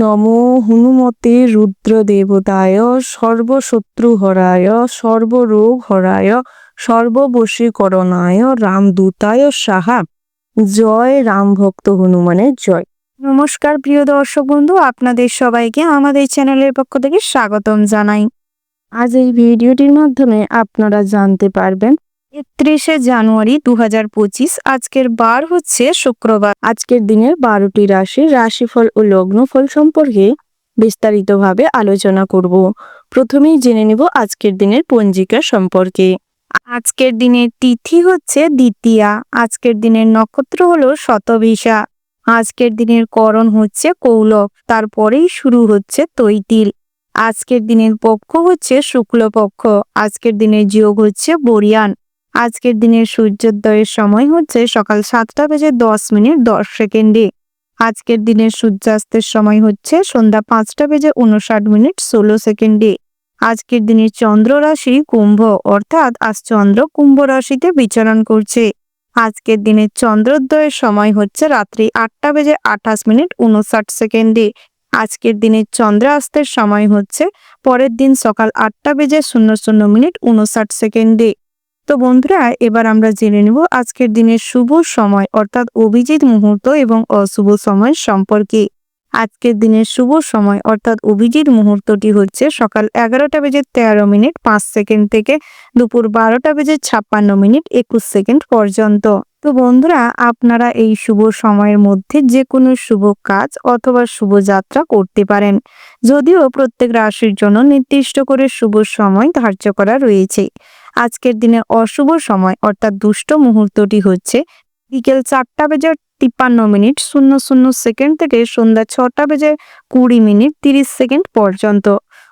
নমো হনুমতে রুদ্রদেবতায় সর্বশত্রুহরায় সর্বরোগহরায় সর্ববশীকরণায় রামদূতায় সাহা। জয় রাম ভক্ত হনুমানের জয়। নমস্কার প্রিয় দর্শক বন্ধু, আপনাদের সবাইকে আমাদের চ্যানেলের পক্ষ থেকে স্বাগতম জানাই। আজ এই ভিডিওটির মাধ্যমে আপনারা জানতে পারবেন 31শে জানুয়ারি 2025, আজকের বার হচ্ছে শুক্রবার। আজকের দিনের 12টি রাশির রাশিফল ও লগ্নফল সম্পর্কে বিস্তারিতভাবে আলোচনা করব। প্রথমেই জেনে নিব আজকের দিনের পঞ্জিকা সম্পর্কে। আজকের দিনের তিথি হচ্ছে দ্বিতীয়া। আজকের দিনের নক্ষত্র হলো শতভিষা। আজকের দিনের করণ হচ্ছে কৌলভ, তারপরেই শুরু হচ্ছে তৈতিল। আজকের দিনের পক্ষ হচ্ছে শুক্লপক্ষ। আজকের দিনের যোগ হচ্ছে বরিয়ান। আজকের দিনের সূর্যোদয়ের সময় হচ্ছে সকাল 7:10 আজকের দিনের সূর্যাস্তের সময় হচ্ছে সন্ধ্যা 5:59 আজকের দিনের চন্দ্র রাশি কুম্ভ, অর্থাৎ আজ চন্দ্র কুম্ভ রাশিতে বিচরণ করছে। আজকের দিনের চন্দ্রোদয়ের সময় হচ্ছে রাত্রি 8:28 আজকের দিনের চন্দ্রাস্তের সময় হচ্ছে পরের দিন সকাল 8:00 তো বন্ধুরা, এবার আমরা জেনে নেব আজকের দিনের শুভ সময় অর্থাৎ অভিজিৎ মুহূর্ত এবং অশুভ সময় সম্পর্কে। আজকের দিনের শুভ সময় অর্থাৎ অভিজিৎ মুহূর্তটি হচ্ছে সকাল 11:13 থেকে দুপুর 12:56 পর্যন্ত। তো বন্ধুরা, আপনারা এই শুভ সময়ের মধ্যে যে কোনো শুভ কাজ অথবা শুভযাত্রা করতে পারেন, যদিও প্রত্যেক রাশির জন্য নির্দিষ্ট করে শুভ সময় ধার্য করা রয়েছে। আজকের দিনের অশুভ সময় অর্থাৎ দুষ্ট মুহূর্তটি হচ্ছে বিকেল 4:53 থেকে সন্ধ্যা 6:20 পর্যন্ত।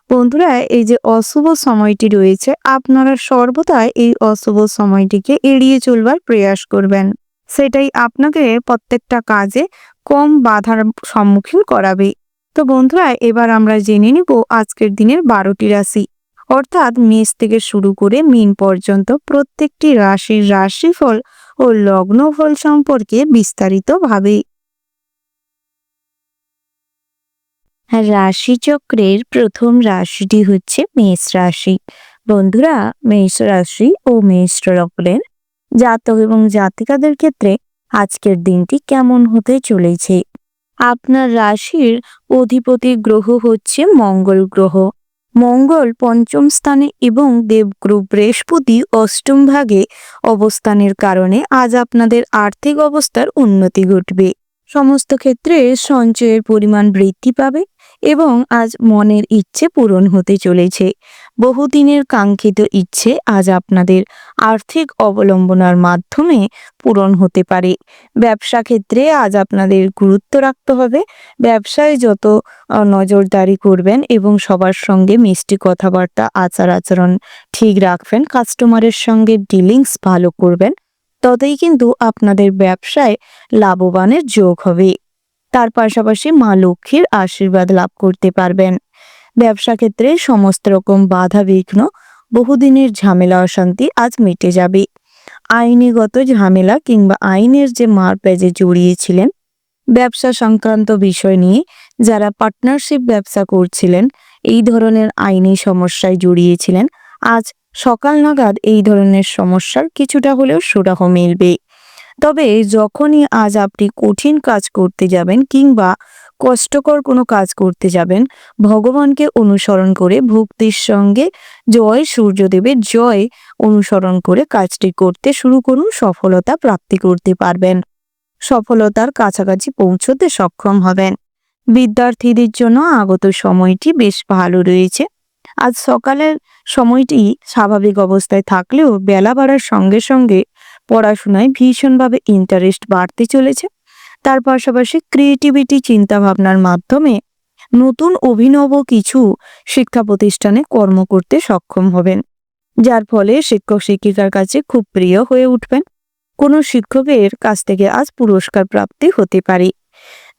বন্ধুরা, এই যে অশুভ সময়টি রয়েছে, আপনারা সর্বদা এই অশুভ সময়টিকে এড়িয়ে চলবার প্রয়াস করবেন। সেটাই আপনাকে প্রত্যেকটা কাজে কম বাধার সম্মুখীন করাবে। তো বন্ধুরা, এবার আমরা জেনে নিব আজকের দিনের 12টি রাশি অর্থাৎ মেষ থেকে শুরু করে মীন পর্যন্ত প্রত্যেকটি রাশির রাশিফল ও লগ্নফল সম্পর্কে বিস্তারিতভাবে। রাশিচক্রের প্রথম রাশিটি হচ্ছে মেষ রাশি। বন্ধুরা, মেষ রাশি ও মেষ লগ্নের জাতক এবং জাতিকাদের ক্ষেত্রে আজকের দিনটি কেমন হতে চলেছে? আপনার রাশির অধিপতি গ্রহ হচ্ছে মঙ্গল গ্রহ। মঙ্গল পঞ্চম স্থানে এবং দেবগুরু বৃহস্পতি অষ্টম ভাগে অবস্থানের কারণে আজ আপনাদের আর্থিক অবস্থার উন্নতি ঘটবে। সমস্ত ক্ষেত্রে সঞ্চয়ের পরিমাণ বৃদ্ধি পাবে এবং আজ মনের ইচ্ছে পূরণ হতে চলেছে। বহুদিনের কাঙ্ক্ষিত ইচ্ছে আজ আপনাদের আর্থিক অবলম্বনার মাধ্যমে পূরণ হতে পারে। ব্যবসা ক্ষেত্রে আজ আপনাদের গুরুত্ব রাখতে হবে। ব্যবসায় যত নজরদারি করবেন এবং সবার সঙ্গে মিষ্টি কথাবার্তা আচার আচরণ ঠিক রাখবেন, কাস্টমারের সঙ্গে ডিলিংস ভালো করবেন, ততই কিন্তু আপনাদের ব্যবসায় লাভবানের যোগ হবে। তার পাশাপাশি মা লক্ষ্মীর আশীর্বাদ লাভ করতে পারবেন। ব্যবসা ক্ষেত্রে সমস্ত রকম বাধা বিঘ্ন, বহুদিনের ঝামেলা অশান্তি আজ মিটে যাবে। আইনিগত ঝামেলা কিংবা আইনের যে মারপ্যাচে জড়িয়েছিলেন, ব্যবসা সংক্রান্ত বিষয় নিয়ে যারা পার্টনারশিপ ব্যবসা করছিলেন, এই ধরনের আইনি সমস্যায় জড়িয়েছিলেন, আজ সকাল নাগাদ এই ধরনের সমস্যার কিছুটা হলেও সুরাহ মিলবে। তবে যখনই আজ আপনি কঠিন কাজ করতে যাবেন কিংবা কষ্টকর কোনো কাজ করতে যাবেন, ভগবানকে অনুসরণ করে ভক্তির সঙ্গে জয় সূর্যদেবের জয় অনুসরণ করে কাজটি করতে শুরু করুন। সফলতা প্রাপ্তি করতে পারবেন, সফলতার কাছাকাছি পৌঁছতে সক্ষম হবেন। বিদ্যার্থীদের জন্য আগত সময়টি বেশ ভালো রয়েছে। আজ সকালের সময়টি স্বাভাবিক অবস্থায় থাকলেও বেলা বাড়ার সঙ্গে সঙ্গে পড়াশোনায় ভীষণভাবে ইন্টারেস্ট বাড়তে চলেছে। তার পাশাপাশি ক্রিয়েটিভিটি চিন্তাভাবনার মাধ্যমে নতুন অভিনব কিছু শিক্ষা প্রতিষ্ঠানে কর্ম করতে সক্ষম হবেন, যার ফলে শিক্ষক শিক্ষিকার কাছে খুব প্রিয় হয়ে উঠবেন। কোনো শিক্ষকের কাছ থেকে আজ পুরস্কার প্রাপ্তি হতে পারে।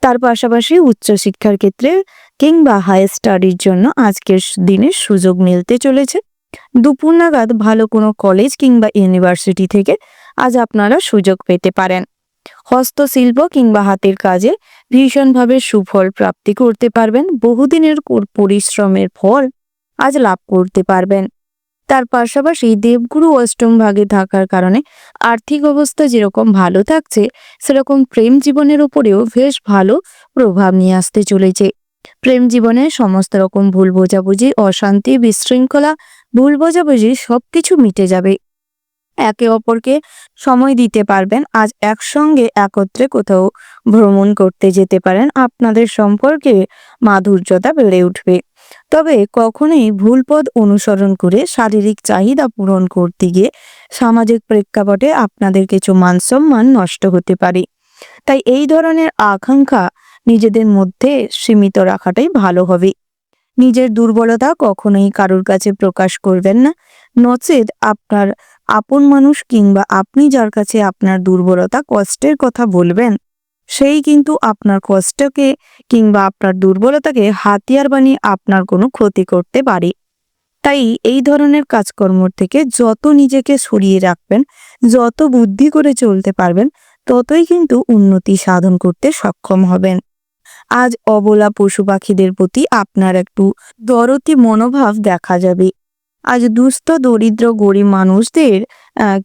তার পাশাপাশি উচ্চশিক্ষার ক্ষেত্রে কিংবা হায়ার স্টাডির জন্য আজকের দিনে সুযোগ মিলতে চলেছে। দুপুর নাগাদ ভালো কোনো কলেজ কিংবা ইউনিভার্সিটি থেকে আজ আপনারা সুযোগ পেতে পারেন। হস্তশিল্প কিংবা হাতের কাজে ভীষণভাবে সুফল প্রাপ্তি করতে পারবেন। বহুদিনের পরিশ্রমের ফল আজ লাভ করতে পারবেন। তার পাশাপাশি দেবগুরু অষ্টম ভাগে থাকার কারণে আর্থিক অবস্থা যেরকম ভালো থাকছে, সেরকম প্রেম জীবনের উপরেও বেশ ভালো প্রভাব নিয়ে আসতে চলেছে। প্রেম জীবনে সমস্ত রকম ভুল বোঝাবুঝি, অশান্তি, বিশৃঙ্খলা, ভুল বোঝাবুঝি সবকিছু মিটে যাবে। একে অপরকে সময় দিতে পারবেন। আজ একসঙ্গে একত্রে কোথাও ভ্রমণ করতে যেতে পারেন। আপনাদের সম্পর্কে মাধুর্যতা বেড়ে উঠবে। তবে কখনোই ভুল পথ অনুসরণ করে শারীরিক চাহিদা পূরণ করতে গিয়ে সামাজিক প্রেক্ষাপটে আপনাদের কিছু মানসম্মান নষ্ট হতে পারে। তাই এই ধরনের আকাঙ্ক্ষা নিজেদের মধ্যে সীমিত রাখাটাই ভালো হবে। নিজের দুর্বলতা কখনোই কারোর কাছে প্রকাশ করবেন না, নচেৎ আপনার আপন মানুষ কিংবা আপনি যার কাছে আপনার দুর্বলতা, কষ্টের কথা বলবেন, সেই কিন্তু আপনার কষ্টকে কিংবা আপনার দুর্বলতাকে হাতিয়ার বানিয়ে আপনার কোনো ক্ষতি করতে পারে। তাই এই ধরনের কাজকর্ম থেকে যত নিজেকে সরিয়ে রাখবেন, যত বুদ্ধি করে চলতে পারবেন, ততই কিন্তু উন্নতি সাধন করতে সক্ষম হবেন। আজ অবলা পশু পাখিদের প্রতি আপনার একটু দরদি মনোভাব দেখা যাবে। আজ দুস্থ দরিদ্র গরিব মানুষদের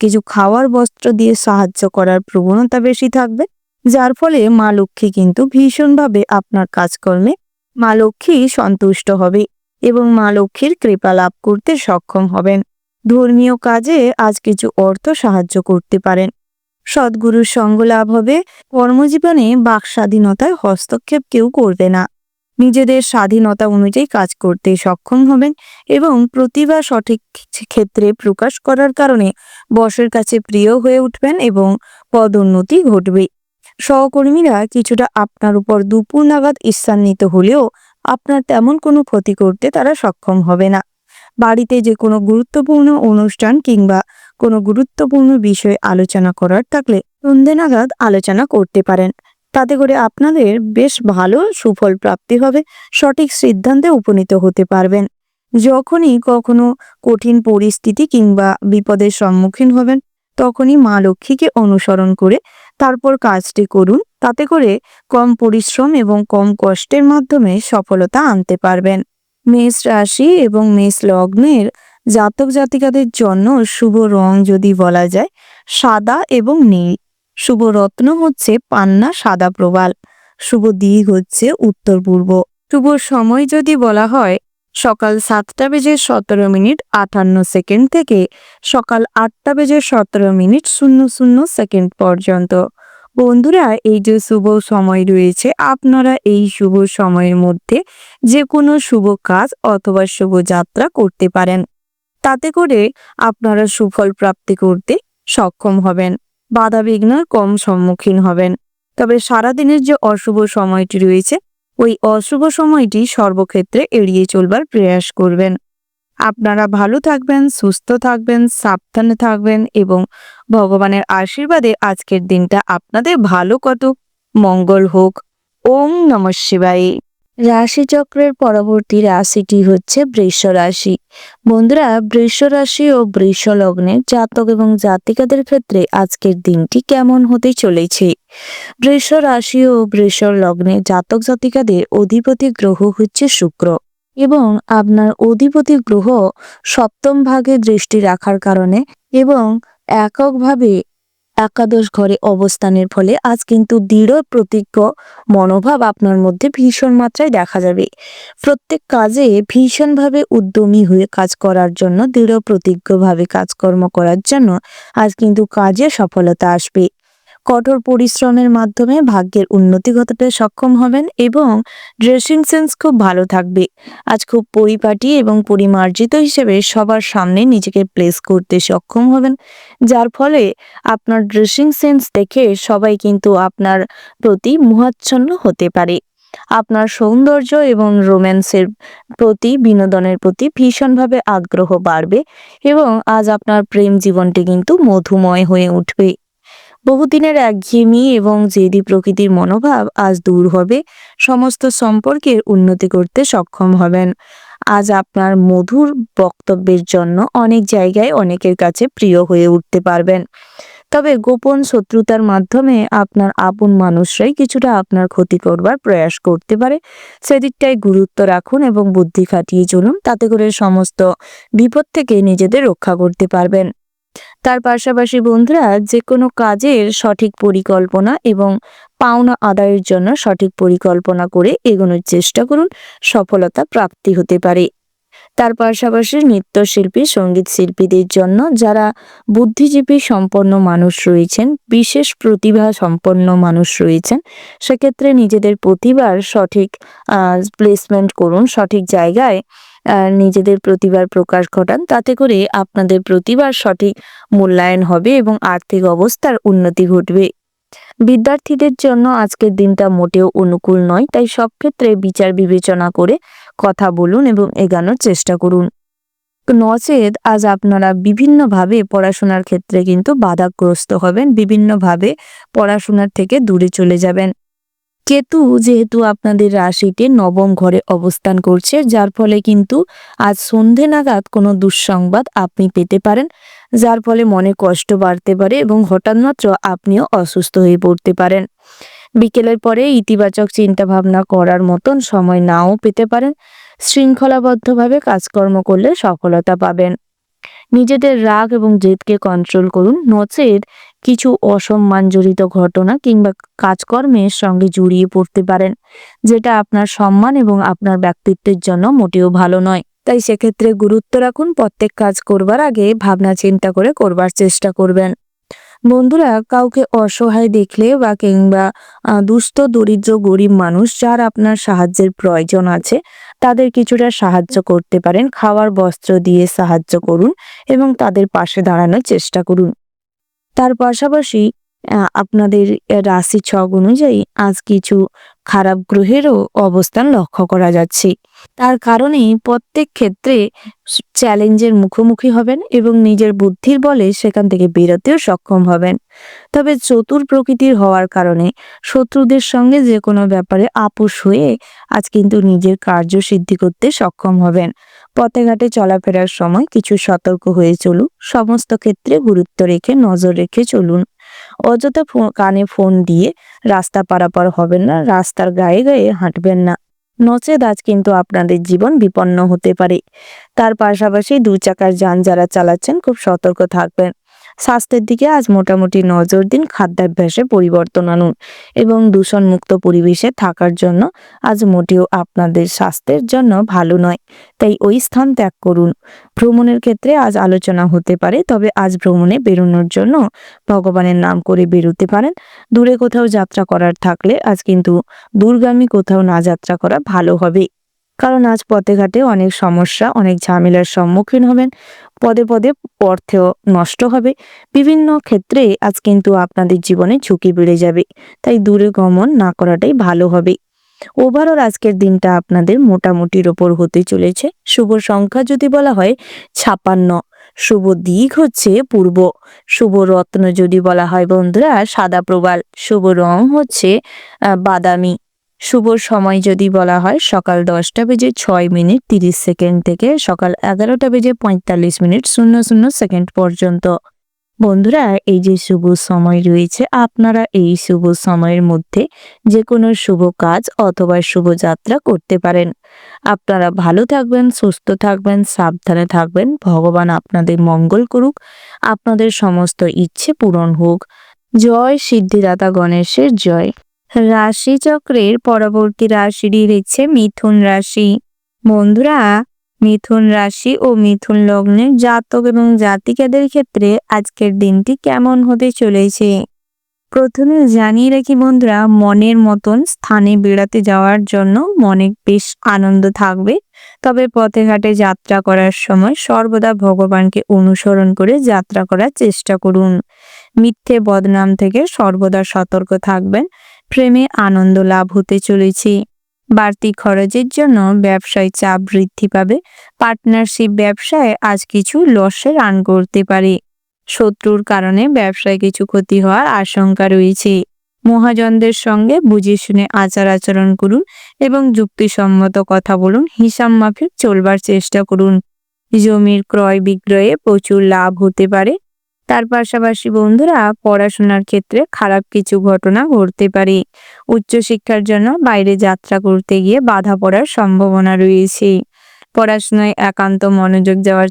কিছু খাওয়ার বস্ত্র দিয়ে সাহায্য করার প্রবণতা বেশি থাকবে, যার ফলে মা লক্ষ্মী কিন্তু ভীষণভাবে আপনার কাজকর্মে মা লক্ষ্মী সন্তুষ্ট হবে এবং মা লক্ষ্মীর কৃপা লাভ করতে সক্ষম হবেন। ধর্মীয় কাজে আজ কিছু অর্থ সাহায্য করতে পারেন। সদ্গুরুর সঙ্গ লাভ হবে। কর্মজীবনে বাক স্বাধীনতায় হস্তক্ষেপ কেউ করবে না। নিজেদের স্বাধীনতা অনুযায়ী কাজ করতে সক্ষম হবেন এবং প্রতিভা সঠিক ক্ষেত্রে প্রকাশ করার কারণে বসের কাছে প্রিয় হয়ে উঠবেন এবং পদোন্নতি ঘটবে। সহকর্মীরা কিছুটা আপনার উপর দুপুর নাগাদ ঈর্ষান্বিত হলেও আপনার তেমন কোনো ক্ষতি করতে তারা সক্ষম হবে না। বাড়িতে যে কোনো গুরুত্বপূর্ণ অনুষ্ঠান কিংবা কোনো গুরুত্বপূর্ণ বিষয়ে আলোচনা করার থাকলে সন্ধে নাগাদ আলোচনা করতে পারেন। তাতে করে আপনাদের বেশ ভালো সুফল প্রাপ্তি হবে, সঠিক সিদ্ধান্তে উপনীত হতে পারবেন। যখনই কখনো কঠিন পরিস্থিতি কিংবা বিপদের সম্মুখীন হবেন, তখনই মা লক্ষ্মীকে অনুসরণ করে তারপর কাজটি করুন। তাতে করে কম পরিশ্রম এবং কম কষ্টের মাধ্যমে সফলতা আনতে পারবেন। মেষ রাশি এবং মেষ লগ্নের জাতক জাতিকাদের জন্য শুভ রং যদি বলা যায় সাদা এবং নীল। শুভ রত্ন হচ্ছে পান্না সাদা প্রবাল। শুভ দিক হচ্ছে উত্তর পূর্ব। শুভ সময় যদি বলা হয় সকাল 7:17:58 থেকে সকাল 8:17:00 পর্যন্ত। বন্ধুরা, এই যে শুভ সময় রয়েছে, আপনারা এই শুভ সময়ের মধ্যে যে কোনো শুভ কাজ অথবা শুভ যাত্রা করতে পারেন। তাতে করে আপনারা সুফল প্রাপ্তি করতে সক্ষম হবেন, বাধা বিঘ্নের কম সম্মুখীন হবেন। তবে সারাদিনের যে অশুভ সময়টি রয়েছে, ওই অশুভ সময়টি সর্বক্ষেত্রে এড়িয়ে চলবার প্রয়াস করবেন। আপনারা ভালো থাকবেন, সুস্থ থাকবেন, সাবধানে থাকবেন এবং ভগবানের আশীর্বাদে আজকের দিনটা আপনাদের ভালো কাটুক, মঙ্গল হোক। ওম নমঃ শিবায়। রাশিচক্রের পরবর্তী রাশিটি হচ্ছে বৃষ রাশি। বন্ধুরা, বৃষ রাশি ও বৃষ লগ্নের জাতক এবং জাতিকাদের ক্ষেত্রে আজকের দিনটি কেমন হতে চলেছে? বৃষ রাশি ও বৃষ লগ্নের জাতক জাতিকাদের অধিপতি গ্রহ হচ্ছে শুক্র এবং আপনার অধিপতি গ্রহ সপ্তম ভাগে দৃষ্টি রাখার কারণে এবং এককভাবে একাদশ ঘরে অবস্থানের ফলে আজ কিন্তু দৃঢ় প্রতিজ্ঞ মনোভাব আপনার মধ্যে ভীষণ মাত্রায় দেখা যাবে। প্রত্যেক কাজে ভীষণভাবে উদ্যমী হয়ে কাজ করার জন্য, দৃঢ় প্রতিজ্ঞভাবে কাজকর্ম করার জন্য আজ কিন্তু কাজে সফলতা আসবে। কঠোর পরিশ্রমের মাধ্যমে ভাগ্যের উন্নতি ঘটাতে সক্ষম হবেন এবং ড্রেসিং সেন্স খুব ভালো থাকবে। আজ খুব পরিপাটি এবং পরিমার্জিত হিসেবে সবার সামনে নিজেকে প্লেস করতে সক্ষম হবেন, যার ফলে আপনার ড্রেসিং সেন্স দেখে সবাই কিন্তু আপনার প্রতি মোহাচ্ছন্ন হতে পারে। আপনার সৌন্দর্য এবং রোম্যান্সের প্রতি, বিনোদনের প্রতি ভীষণভাবে আগ্রহ বাড়বে এবং আজ আপনার প্রেম জীবনটি কিন্তু মধুময় হয়ে উঠবে। বহুদিনের একঘেয়েমি এবং জেদি প্রকৃতির মনোভাব আজ দূর হবে। সমস্ত সম্পর্কের উন্নতি করতে সক্ষম হবেন। আজ আপনার মধুর বক্তব্যের জন্য অনেক জায়গায় অনেকের কাছে প্রিয় হয়ে উঠতে পারবেন। তবে গোপন শত্রুতার মাধ্যমে আপনার আপন মানুষরাই কিছুটা আপনার ক্ষতি করবার প্রয়াস করতে পারে। সেদিকটাই গুরুত্ব রাখুন এবং বুদ্ধি খাটিয়ে চলুন, তাতে করে সমস্ত বিপদ থেকে নিজেদের রক্ষা করতে পারবেন। তার পাশাপাশি বন্ধুরা, যে কোনো কাজের সঠিক পরিকল্পনা এবং পাওনা আদায়ের জন্য সঠিক পরিকল্পনা করে এগোনোর চেষ্টা করুন, সফলতা প্রাপ্তি হতে পারে। তার পাশাপাশি নৃত্যশিল্পী, সঙ্গীত শিল্পীদের জন্য যারা বুদ্ধিজীবী সম্পন্ন মানুষ রয়েছেন, বিশেষ প্রতিভা সম্পন্ন মানুষ রয়েছেন, সেক্ষেত্রে নিজেদের প্রতিভার সঠিক প্লেসমেন্ট করুন, সঠিক জায়গায় নিজেদের প্রতিভার প্রকাশ ঘটান, তাতে করে আপনাদের প্রতিভার সঠিক মূল্যায়ন হবে এবং আর্থিক অবস্থার উন্নতি ঘটবে। বিদ্যার্থীদের জন্য আজকের দিনটা মোটেও অনুকূল নয়, তাই সব ক্ষেত্রে বিচার বিবেচনা করে কথা বলুন এবং এগানোর চেষ্টা করুন। নচেত আজ আপনারা বিভিন্নভাবে পড়াশোনার ক্ষেত্রে কিন্তু বাধাগ্রস্ত হবেন, বিভিন্নভাবে পড়াশোনার থেকে দূরে চলে যাবেন। কেতু যেহেতু আপনাদের রাশিতে নবম ঘরে অবস্থান করছে, যার ফলে কিন্তু আজ সন্ধে নাগাদ কোনো দুঃসংবাদ আপনি পেতে পারেন, যার ফলে মনে কষ্ট বাড়তে পারে এবং হঠাৎ মাত্র আপনিও অসুস্থ হয়ে পড়তে পারেন। বিকেলের পরে ইতিবাচক চিন্তা ভাবনা করার মতন সময় নাও পেতে পারেন। শৃঙ্খলাবদ্ধভাবে কাজকর্ম করলে সফলতা পাবেন। নিজেদের রাগ এবং জেদকে কন্ট্রোল করুন, নচেত কিছু অসম্মানজনিত ঘটনা কিংবা কাজকর্মের সঙ্গে জড়িয়ে পড়তে পারেন, যেটা আপনার সম্মান এবং আপনার ব্যক্তিত্বের জন্য মোটেও ভালো নয়। তাই সেক্ষেত্রে গুরুত্ব রাখুন, প্রত্যেক কাজ করবার আগে ভাবনা চিন্তা করে করবার চেষ্টা করবেন। বন্ধুরা, কাউকে অসহায় দেখলে বা কিংবা দুস্থ দরিদ্র গরিব মানুষ যার আপনার সাহায্যের প্রয়োজন আছে, তাদের কিছুটা সাহায্য করতে পারেন। খাওয়ার বস্ত্র দিয়ে সাহায্য করুন এবং তাদের পাশে দাঁড়ানোর চেষ্টা করুন। তার পাশাপাশি আপনাদের রাশি ছক অনুযায়ী আজ কিছু খারাপ গ্রহেরও অবস্থান লক্ষ্য করা যাচ্ছে। তার কারণে প্রত্যেক ক্ষেত্রে চ্যালেঞ্জের মুখোমুখি হবেন এবং নিজের বুদ্ধির বলে সেখান থেকে বেরোতেও সক্ষম হবেন। তবে চতুর প্রকৃতির হওয়ার কারণে শত্রুদের সঙ্গে যে কোনো ব্যাপারে আপোষ হয়ে আজ কিন্তু নিজের কার্যসিদ্ধি করতে সক্ষম হবেন। পথে ঘাটে চলাফেরার সময় কিছু সতর্ক হয়ে চলুন, সমস্ত ক্ষেত্রে গুরুত্ব রেখে নজর রেখে চলুন। অযথা কানে ফোন দিয়ে রাস্তা পারাপার হবেন না, রাস্তার গায়ে গায়ে হাঁটবেন না, নচেত আজ কিন্তু আপনাদের জীবন বিপন্ন হতে পারে। তার পাশাপাশি দু চাকার যান যারা চালাচ্ছেন খুব সতর্ক থাকবেন। স্বাস্থ্যের দিকে আজ মোটামুটি নজর দিন, খাদ্যাভ্যাসে পরিবর্তন আনুন এবং দূষণমুক্ত পরিবেশে থাকার জন্য আজ মোটেও আপনাদের স্বাস্থ্যের জন্য ভালো নয়, তাই ওই স্থান ত্যাগ করুন। ভ্রমণের ক্ষেত্রে আজ আলোচনা হতে পারে, তবে আজ ভ্রমণে বেরোনোর জন্য ভগবানের নাম করে বেরোতে পারেন। দূরে কোথাও যাত্রা করার থাকলে আজ কিন্তু দূরগামী কোথাও না যাত্রা করা ভালো হবে, কারণ আজ পথে ঘাটে অনেক সমস্যা, অনেক ঝামেলার সম্মুখীন হবেন, পদে পদে অর্থেও নষ্ট হবে। বিভিন্ন ক্ষেত্রে আজ কিন্তু আপনাদের জীবনে ঝুঁকি বেড়ে যাবে, তাই দূরে গমন না করাটাই ভালো হবে। ওভারঅল আজকের দিনটা আপনাদের মোটামুটির ওপর হতে চলেছে। শুভ সংখ্যা যদি বলা হয় 56, শুভ দিক হচ্ছে পূর্ব, শুভ রত্ন যদি বলা হয় বন্ধুরা সাদা প্রবাল, শুভ রং হচ্ছে বাদামি, শুভ সময় যদি বলা হয় সকাল 10:06:30 থেকে সকাল 11:45:00 পর্যন্ত। বন্ধুরা, এই যে শুভ সময় রয়েছে, আপনারা এই শুভ সময়ের মধ্যে যে কোনো শুভ কাজ অথবা শুভ যাত্রা করতে পারেন। আপনারা ভালো থাকবেন, সুস্থ থাকবেন, সাবধানে থাকবেন। ভগবান আপনাদের মঙ্গল করুক, আপনাদের সমস্ত ইচ্ছে পূরণ হোক। জয় সিদ্ধিদাতা গণেশের জয়। রাশিচক্রের পরবর্তী রাশিটি রয়েছে মিথুন রাশি। বন্ধুরা, মিথুন রাশি ও মিথুন লগ্নের জাতক এবং জাতিকাদের ক্ষেত্রে আজকের দিনটি কেমন হতে চলেছে। প্রথমে জানিয়ে রাখি বন্ধুরা, মনের মতন স্থানে বেড়াতে যাওয়ার জন্য মনে বেশ আনন্দ থাকবে, তবে পথে ঘাটে যাত্রা করার সময় সর্বদা ভগবানকে অনুসরণ করে যাত্রা করার চেষ্টা করুন। মিথ্যে বদনাম থেকে সর্বদা সতর্ক থাকবেন। প্রেমে আনন্দ লাভ হতে চলেছে। বাড়তি খরচের জন্য ব্যবসায় চাপ বৃদ্ধি পাবে। পার্টনারশিপ ব্যবসায় আজ কিছু লসে রান করতে পারে। শত্রুর কারণে ব্যবসায় কিছু ক্ষতি হওয়ার আশঙ্কা রয়েছে। মহাজনদের সঙ্গে বুঝে শুনে আচার আচরণ করুন এবং যুক্তিসম্মত কথা বলুন। হিসাব মাফিক চলবার চেষ্টা করুন। জমির ক্রয় বিক্রয়ে প্রচুর লাভ হতে পারে। তার পাশাপাশি বন্ধুরা, পড়াশোনার ক্ষেত্রে খারাপ কিছু ঘটনা ঘটতে পারে। উচ্চশিক্ষার জন্য বাইরে যাত্রা করতে গিয়ে বাধা পড়ার সম্ভাবনা রয়েছে। পড়াশোনায় একান্ত মনোযোগ দেওয়ার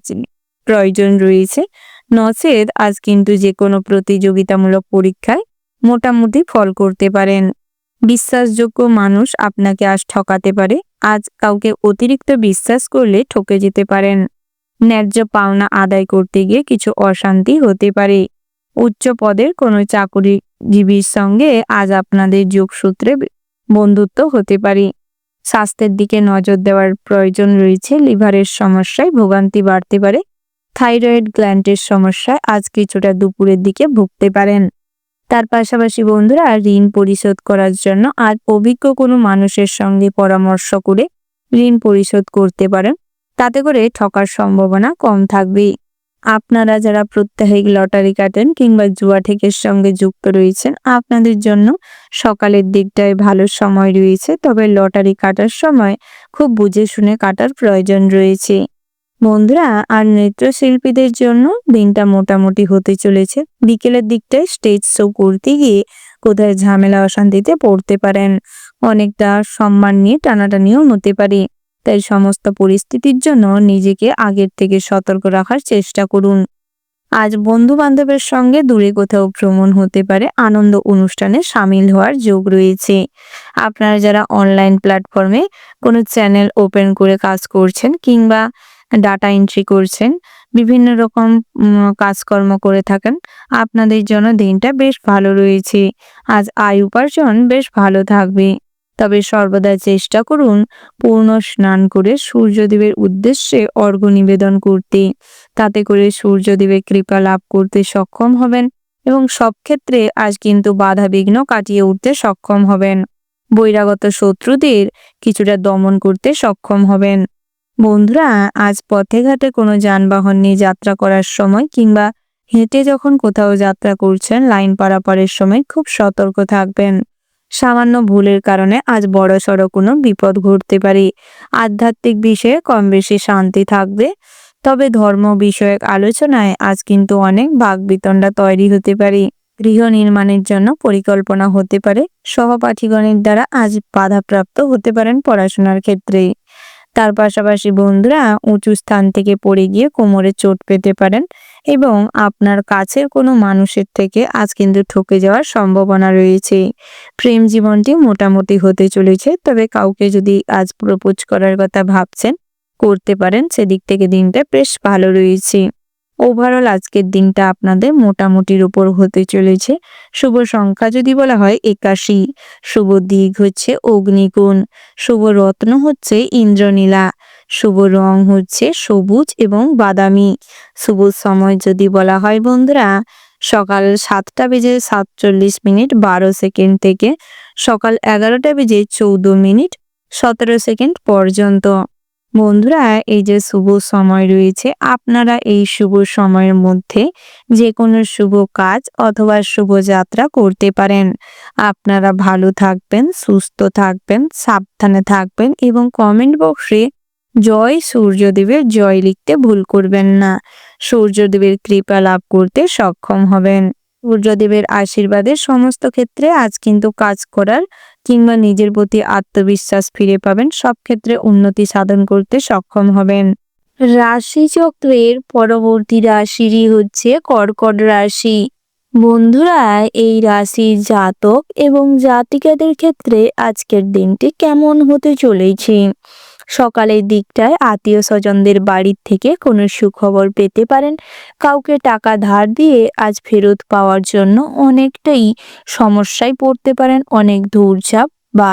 প্রয়োজন রয়েছে। নচেত আজ কিন্তু যে কোনো প্রতিযোগিতামূলক পরীক্ষায় মোটামুটি ফল করতে পারেন। বিশ্বাসযোগ্য মানুষ আপনাকে আজ ঠকাতে পারে। আজ কাউকে অতিরিক্ত বিশ্বাস করলে ঠকে যেতে পারেন। ন্যায্য পাওনা আদায় করতে গিয়ে কিছু অশান্তি হতে পারে। উচ্চ পদের কোনো চাকুরিজীবীর সঙ্গে আজ আপনাদের যোগসূত্রে বন্ধুত্ব হতে পারে। স্বাস্থ্যের দিকে নজর দেওয়ার প্রয়োজন রয়েছে। লিভারের সমস্যায় ভোগান্তি বাড়তে পারে। থাইরয়েড গ্ল্যান্ডের সমস্যায় আজ কিছুটা দুপুরের দিকে ভুগতে পারেন। তার পাশাপাশি বন্ধুরা, ঋণ পরিশোধ করার জন্য আজ অভিজ্ঞ কোনো মানুষের সঙ্গে পরামর্শ করে ঋণ পরিশোধ করতে পারেন। তাতে করে ঠকার সম্ভাবনা কম থাকবে। আপনারা যারা প্রত্যাহিক লটারি কাটেন কিংবা জুয়া ঠেকের সঙ্গে যুক্ত রয়েছেন, আপনাদের জন্য সকালের দিকটায় ভালো সময় রয়েছে। তবে লটারি কাটার সময় খুব বুঝে শুনে কাটার প্রয়োজন রয়েছে। বন্ধুরা, আর নৃত্যশিল্পীদের জন্য দিনটা মোটামুটি হতে চলেছে। বিকেলের দিকটায় স্টেজ শো করতে গিয়ে কোথায় ঝামেলা অশান্তিতে পড়তে পারেন। অনেকটা সম্মান নিয়ে টানাটানিও হতে পারে। তাই সমস্ত পরিস্থিতির জন্য নিজেকে আগের থেকে সতর্ক রাখার চেষ্টা করুন। আজ বন্ধু বান্ধবের সঙ্গে দূরে কোথাও ভ্রমণ হতে পারে। আনন্দ অনুষ্ঠানে সামিল হওয়ার যোগ রয়েছে। আপনারা যারা অনলাইন প্ল্যাটফর্মে কোনো চ্যানেল ওপেন করে কাজ করছেন কিংবা ডাটা এন্ট্রি করছেন, বিভিন্ন রকম কাজকর্ম করে থাকেন, আপনাদের জন্য দিনটা বেশ ভালো রয়েছে। আজ আয় উপার্জন বেশ ভালো থাকবে। তবে সর্বদা চেষ্টা করুন পূর্ণ স্নান করে সূর্যদেবের উদ্দেশ্যে অর্ঘ্য নিবেদন করতে। তাতে করে সূর্যদেবের কৃপা লাভ করতে সক্ষম হবেন এবং সব ক্ষেত্রে আজ কিন্তু বাধা বিঘ্ন কাটিয়ে উঠতে সক্ষম হবেন। বহিরাগত শত্রুদের কিছুটা দমন করতে সক্ষম হবেন। বন্ধুরা, আজ পথে ঘাটে কোনো যানবাহন নিয়ে যাত্রা করার সময় কিংবা হেঁটে যখন কোথাও যাত্রা করছেন, লাইন পারাপারের সময় খুব সতর্ক থাকবেন। সামান্য ভুলের কারণে আজ বড়সড় কোনো বিপদ ঘটতে পারে। আধ্যাত্মিক বিষয়ে কম বেশি শান্তি থাকবে। তবে ধর্ম বিষয়ক আলোচনায় আজ কিন্তু অনেক বাকবিতণ্ডা তৈরি হতে পারে। গৃহ নির্মাণের জন্য পরিকল্পনা হতে পারে। সহপাঠীগণের দ্বারা আজ বাধাপ্রাপ্ত হতে পারেন পড়াশোনার ক্ষেত্রে। তার পাশাপাশি বন্ধুরা, উঁচু স্থান থেকে পড়ে গিয়ে কোমরে চোট পেতে পারেন এবং আপনার কাছের কোনো মানুষের থেকে আজ কিন্তু ঠকে যাওয়ার সম্ভাবনা রয়েছে। প্রেম জীবনটি মোটামুটি হতে চলেছে। তবে কাউকে যদি আজ প্রপোজ করার কথা ভাবছেন, করতে পারেন। সেদিক থেকে দিনটা বেশ ভালো রয়েছে। ওভারঅল আজকের দিনটা আপনাদের মোটামুটির উপর হতে চলেছে। শুভ সংখ্যা যদি বলা হয় 81, শুভ দিক হচ্ছে অগ্নিকোণ, শুভ রত্ন হচ্ছে ইন্দ্রনীলা, শুভ রং হচ্ছে সবুজ এবং বাদামি। শুভ সময় যদি বলা হয় বন্ধুরা, সকাল 7:47:12 থেকে সকাল 11:14:17 পর্যন্ত। বন্ধুরা, এই যে শুভ সময় রয়েছে, আপনারা এই শুভ সময়ের মধ্যে যে কোনো শুভ কাজ অথবা শুভ যাত্রা করতে পারেন। আপনারা ভালো থাকবেন, সুস্থ থাকবেন, সাবধানে থাকবেন এবং কমেন্ট বক্সে জয় সূর্যদেবের জয় লিখতে ভুল করবেন না। সূর্যদেবের কৃপা লাভ করতে সক্ষম হবেন। সূর্যদেবের আশীর্বাদে সমস্ত ক্ষেত্রে আজ কিন্তু কাজ করার কিংবা নিজের প্রতি আত্মবিশ্বাস ফিরে পাবেন। সব ক্ষেত্রে উন্নতি সাধন করতে সক্ষম হবেন। রাশিচক্রের পরবর্তী রাশিটি হচ্ছে কর্কট রাশি। বন্ধুরা, এই রাশির জাতক এবং জাতিকাদের ক্ষেত্রে আজকের দিনটি কেমন হতে চলেছে? সকালের দিকটায় আত্মীয় স্বজনদের বাড়ির থেকে কোনো সুখবর পেতে পারেন। কাউকে টাকা ধার দিয়ে আজ ফেরত পাওয়ার জন্য অনেকটাই সমস্যায় পড়তে পারেন। অনেক দৌড়ঝাঁপ বা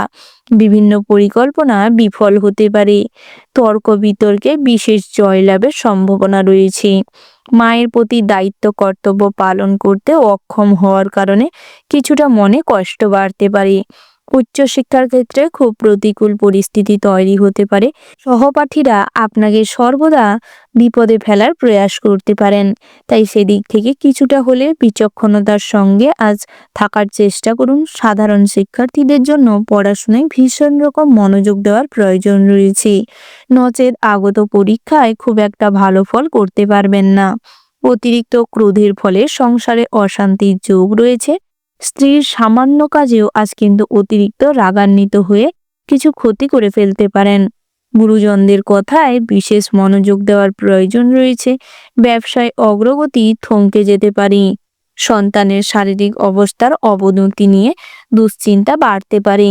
বিভিন্ন পরিকল্পনা বিফল হতে পারে। তর্ক বিতর্কে বিশেষ জয়লাভের সম্ভাবনা রয়েছে। মায়ের প্রতি দায়িত্ব কর্তব্য পালন করতে অক্ষম হওয়ার কারণে কিছুটা মনে কষ্ট বাড়তে পারে। উচ্চশিক্ষার ক্ষেত্রে খুব প্রতিকূল পরিস্থিতি তৈরি হতে পারে। সহপাঠীরা আপনাকে সর্বদা বিপদে ফেলার প্রয়াস করতে পারেন। তাই সেদিক থেকে কিছুটা হলে বিচক্ষণতার সঙ্গে আজ থাকার চেষ্টা করুন। সাধারণ শিক্ষার্থীদের জন্য পড়াশোনায় ভীষণ রকম মনোযোগ দেওয়ার প্রয়োজন রয়েছে। নচেত আগত পরীক্ষায় খুব একটা ভালো ফল করতে পারবেন না। অতিরিক্ত ক্রোধের ফলে সংসারে অশান্তির যোগ রয়েছে। স্ত্রীর সামান্য কাজেও আজ কিন্তু অতিরিক্ত রাগান্বিত হয়ে কিছু ক্ষতি করে ফেলতে পারেন। গুরুজনদের কথায় বিশেষ মনোযোগ দেওয়ার প্রয়োজন রয়েছে। ব্যবসায় অগ্রগতি থমকে যেতে পারে। সন্তানের শারীরিক অবস্থার অবনতি নিয়ে দুশ্চিন্তা বাড়তে পারে।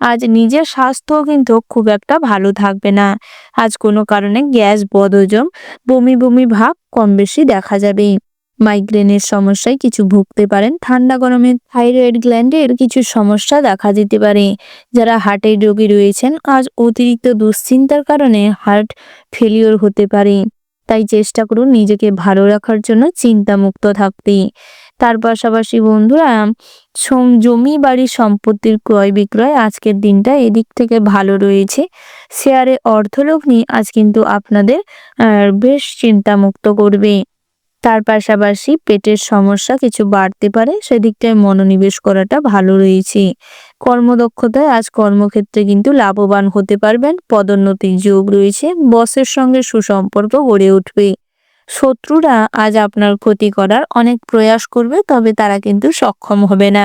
আজ নিজের স্বাস্থ্য কিন্তু খুব একটা ভালো থাকবে না। আজ কোনো কারণে গ্যাস, বদহজম, বমি বমি ভাব কম বেশি দেখা যাবে। মাইগ্রেনের সমস্যায় কিছু ভুগতে পারেন। ঠান্ডা গরমে থাইরয়েড গ্ল্যান্ডের কিছু সমস্যা দেখা দিতে পারে। যারা হার্টের রোগী রয়েছেন, আজ অতিরিক্ত দুশ্চিন্তার কারণে হার্ট ফেলিওর হতে পারে। তাই চেষ্টা করুন নিজেকে ভালো রাখার জন্য চিন্তামুক্ত থাকতে। তার পাশাপাশি বন্ধুরা, জমি বাড়ি সম্পত্তির ক্রয় বিক্রয় আজকের দিনটা এদিক থেকে ভালো রয়েছে। শেয়ারে অর্থলগ্নি আজ কিন্তু আপনাদের বেশ চিন্তামুক্ত করবে। তার পাশাপাশি পেটের সমস্যা কিছু বাড়তে পারে, সেদিকটায় মনোনিবেশ করাটা ভালো রয়েছে। কর্মদক্ষতায় আজ কর্মক্ষেত্রে কিন্তু লাভবান হতে পারবেন। পদোন্নতির যোগ রয়েছে। বসের সঙ্গে সুসম্পর্ক গড়ে উঠবে। শত্রুরা আজ আপনার ক্ষতি করার অনেক প্রয়াস করবে, তবে তারা কিন্তু সক্ষম হবে না।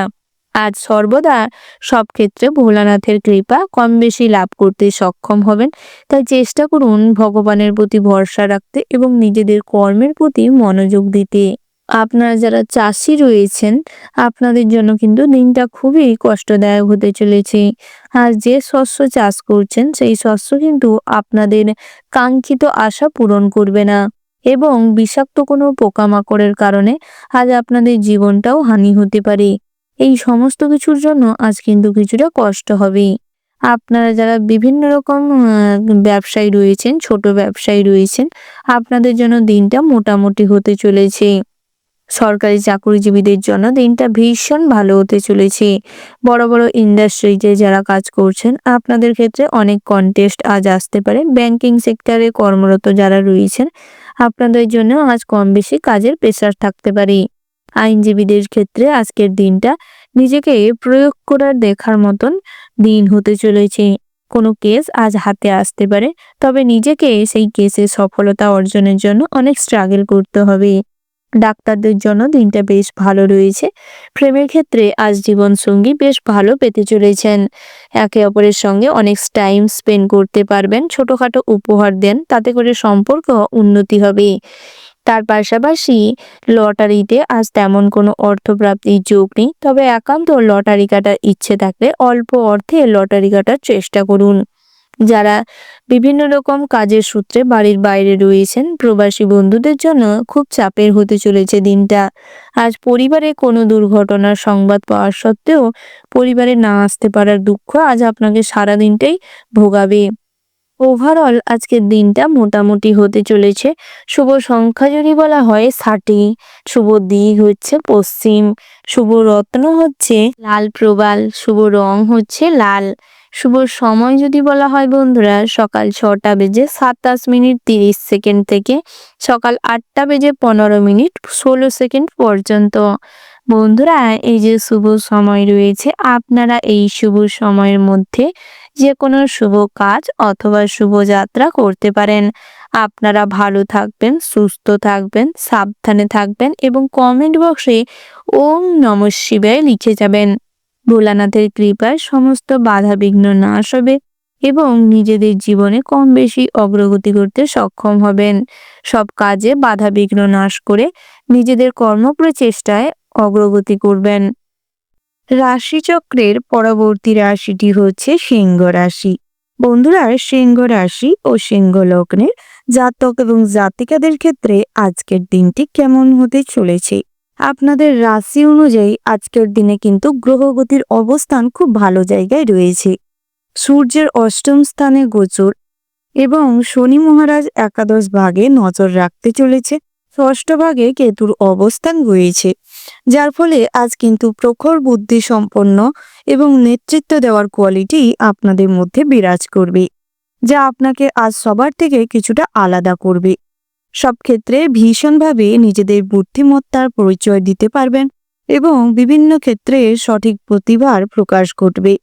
আজ সর্বদা সব ক্ষেত্রে ভোলানাথের কৃপা কম বেশি লাভ করতে সক্ষম হবেন। তাই চেষ্টা করুন ভগবানের প্রতি ভরসা রাখতে এবং নিজেদের কর্মের প্রতি মনোযোগ দিতে। আপনারা যারা চাষি রয়েছেন, আপনাদের জন্য কিন্তু দিনটা খুবই কষ্টদায়ক হতে চলেছে। আর যে শস্য চাষ করছেন, সেই শস্য কিন্তু আপনাদের কাঙ্ক্ষিত আশা পূরণ করবে না এবং বিষাক্ত কোনো পোকামাকড়ের কারণে আজ আপনাদের জীবনটাও হানি হতে পারে। এই সমস্ত কিছুর জন্য আজ কিন্তু কিছুটা কষ্ট হবে। আপনারা যারা বিভিন্ন রকম ব্যবসায়ী রয়েছেন, ছোট ব্যবসায়ী রয়েছেন, আপনাদের জন্য দিনটা মোটামুটি হতে চলেছে। সরকারি চাকরিজীবীদের জন্য দিনটা ভীষণ ভালো হতে চলেছে। বড় বড় ইন্ডাস্ট্রিতে যারা কাজ করছেন, আপনাদের ক্ষেত্রে অনেক কন্টেস্ট আজ আসতে পারে। ব্যাংকিং সেক্টরে কর্মরত যারা রয়েছেন, আপনাদের জন্য আজ কম বেশি কাজের প্রেসার থাকতে পারে। আইনজীবীদের ক্ষেত্রে আজকের দিনটা নিজেকে প্রয়োগ করার দেখার মতন দিন হতে চলেছে। কোনো কেস আজ হাতে আসতে পারে, তবে নিজেকে সেই কেসে সফলতা অর্জনের জন্য অনেক স্ট্রাগল করতে হবে। ডাক্তারদের জন্য দিনটা বেশ ভালো রয়েছে। প্রেমের ক্ষেত্রে আজ জীবনসঙ্গী বেশ ভালো পেতে চলেছেন। একে অপরের সঙ্গে অনেক টাইম স্পেন্ড করতে পারবেন। ছোটখাটো উপহার দেন, তাতে করে সম্পর্ক উন্নতি হবে। তার পাশাপাশি লটারিতে আজ তেমন কোনো অর্থপ্রাপ্তির যোগ নেই, তবে একান্ত লটারি কাটার ইচ্ছে থাকলে অল্প অর্থে লটারি কাটার চেষ্টা করুন। যারা বিভিন্ন রকম কাজের সূত্রে বাড়ির বাইরে রয়েছেন, প্রবাসী বন্ধুদের জন্য খুব চাপের হতে চলেছে দিনটা। আজ পরিবারে কোনো দুর্ঘটনার সংবাদ পাওয়ার সত্ত্বেও পরিবারে না আসতে পারার দুঃখ আজ আপনাকে সারা দিনটাই ভোগাবে। ওভারঅল আজকের দিনটা মোটামুটি হতে চলেছে। শুভ সংখ্যা যদি বলা হয় 60, শুভ দিক হচ্ছে পশ্চিম, শুভ রত্ন হচ্ছে লাল প্রবাল, শুভ রং হচ্ছে লাল। শুভ সময় যদি বলা হয় বন্ধুরা, সকাল 6টা বেজে 27 মিনিট 30 সেকেন্ড থেকে সকাল 8টা বেজে 15 মিনিট 16 সেকেন্ড পর্যন্ত। বন্ধুরা, এই যে শুভ সময় রয়েছে, আপনারা এই শুভ সময়ের মধ্যে যে কোনো শুভ কাজ অথবা শুভযাত্রা করতে পারেন। আপনারা ভালো থাকবেন, সুস্থ থাকবেন, সাবধানে থাকবেন এবং কমেন্ট বক্সে ওম নমঃ শিবায় লিখে যাবেন। ভোলানাথের কৃপায় সমস্ত বাধা বিঘ্ন নাশ হবে এবং নিজেদের জীবনে কম বেশি অগ্রগতি করতে সক্ষম হবেন। সব কাজে বাধা বিঘ্ন নাশ করে নিজেদের কর্মপ্রচেষ্টায় অগ্রগতি করবেন। রাশিচক্রের পরবর্তী রাশিটি হচ্ছে সিংহ রাশি। বন্ধুরা, সিংহ রাশি ও সিংহ লগ্নের জাতক এবং জাতিকাদের ক্ষেত্রে আজকের দিনটি কেমন হতে চলেছে? আপনাদের রাশি অনুযায়ী আজকের দিনে কিন্তু গ্রহগতির অবস্থান খুব ভালো জায়গায় রয়েছে। সূর্যের অষ্টম স্থানে গোচর এবং শনি মহারাজ একাদশ ভাগে নজর রাখতে চলেছে। ষষ্ঠ ভাগে কেতুর অবস্থান রয়েছে, যার ফলে আজ কিন্তু প্রখর বুদ্ধি সম্পন্ন এবং নেতৃত্ব দেওয়ার কোয়ালিটি আপনাদের মধ্যে বিরাজ করবে, যা আপনাকে আজ সবার থেকে কিছুটা আলাদা করবে। সব ক্ষেত্রে ভীষণভাবে নিজেদের বুদ্ধিমত্তার পরিচয় দিতে পারবেন এবং বিভিন্ন ক্ষেত্রে সঠিক প্রতিভার প্রকাশ ঘটবে।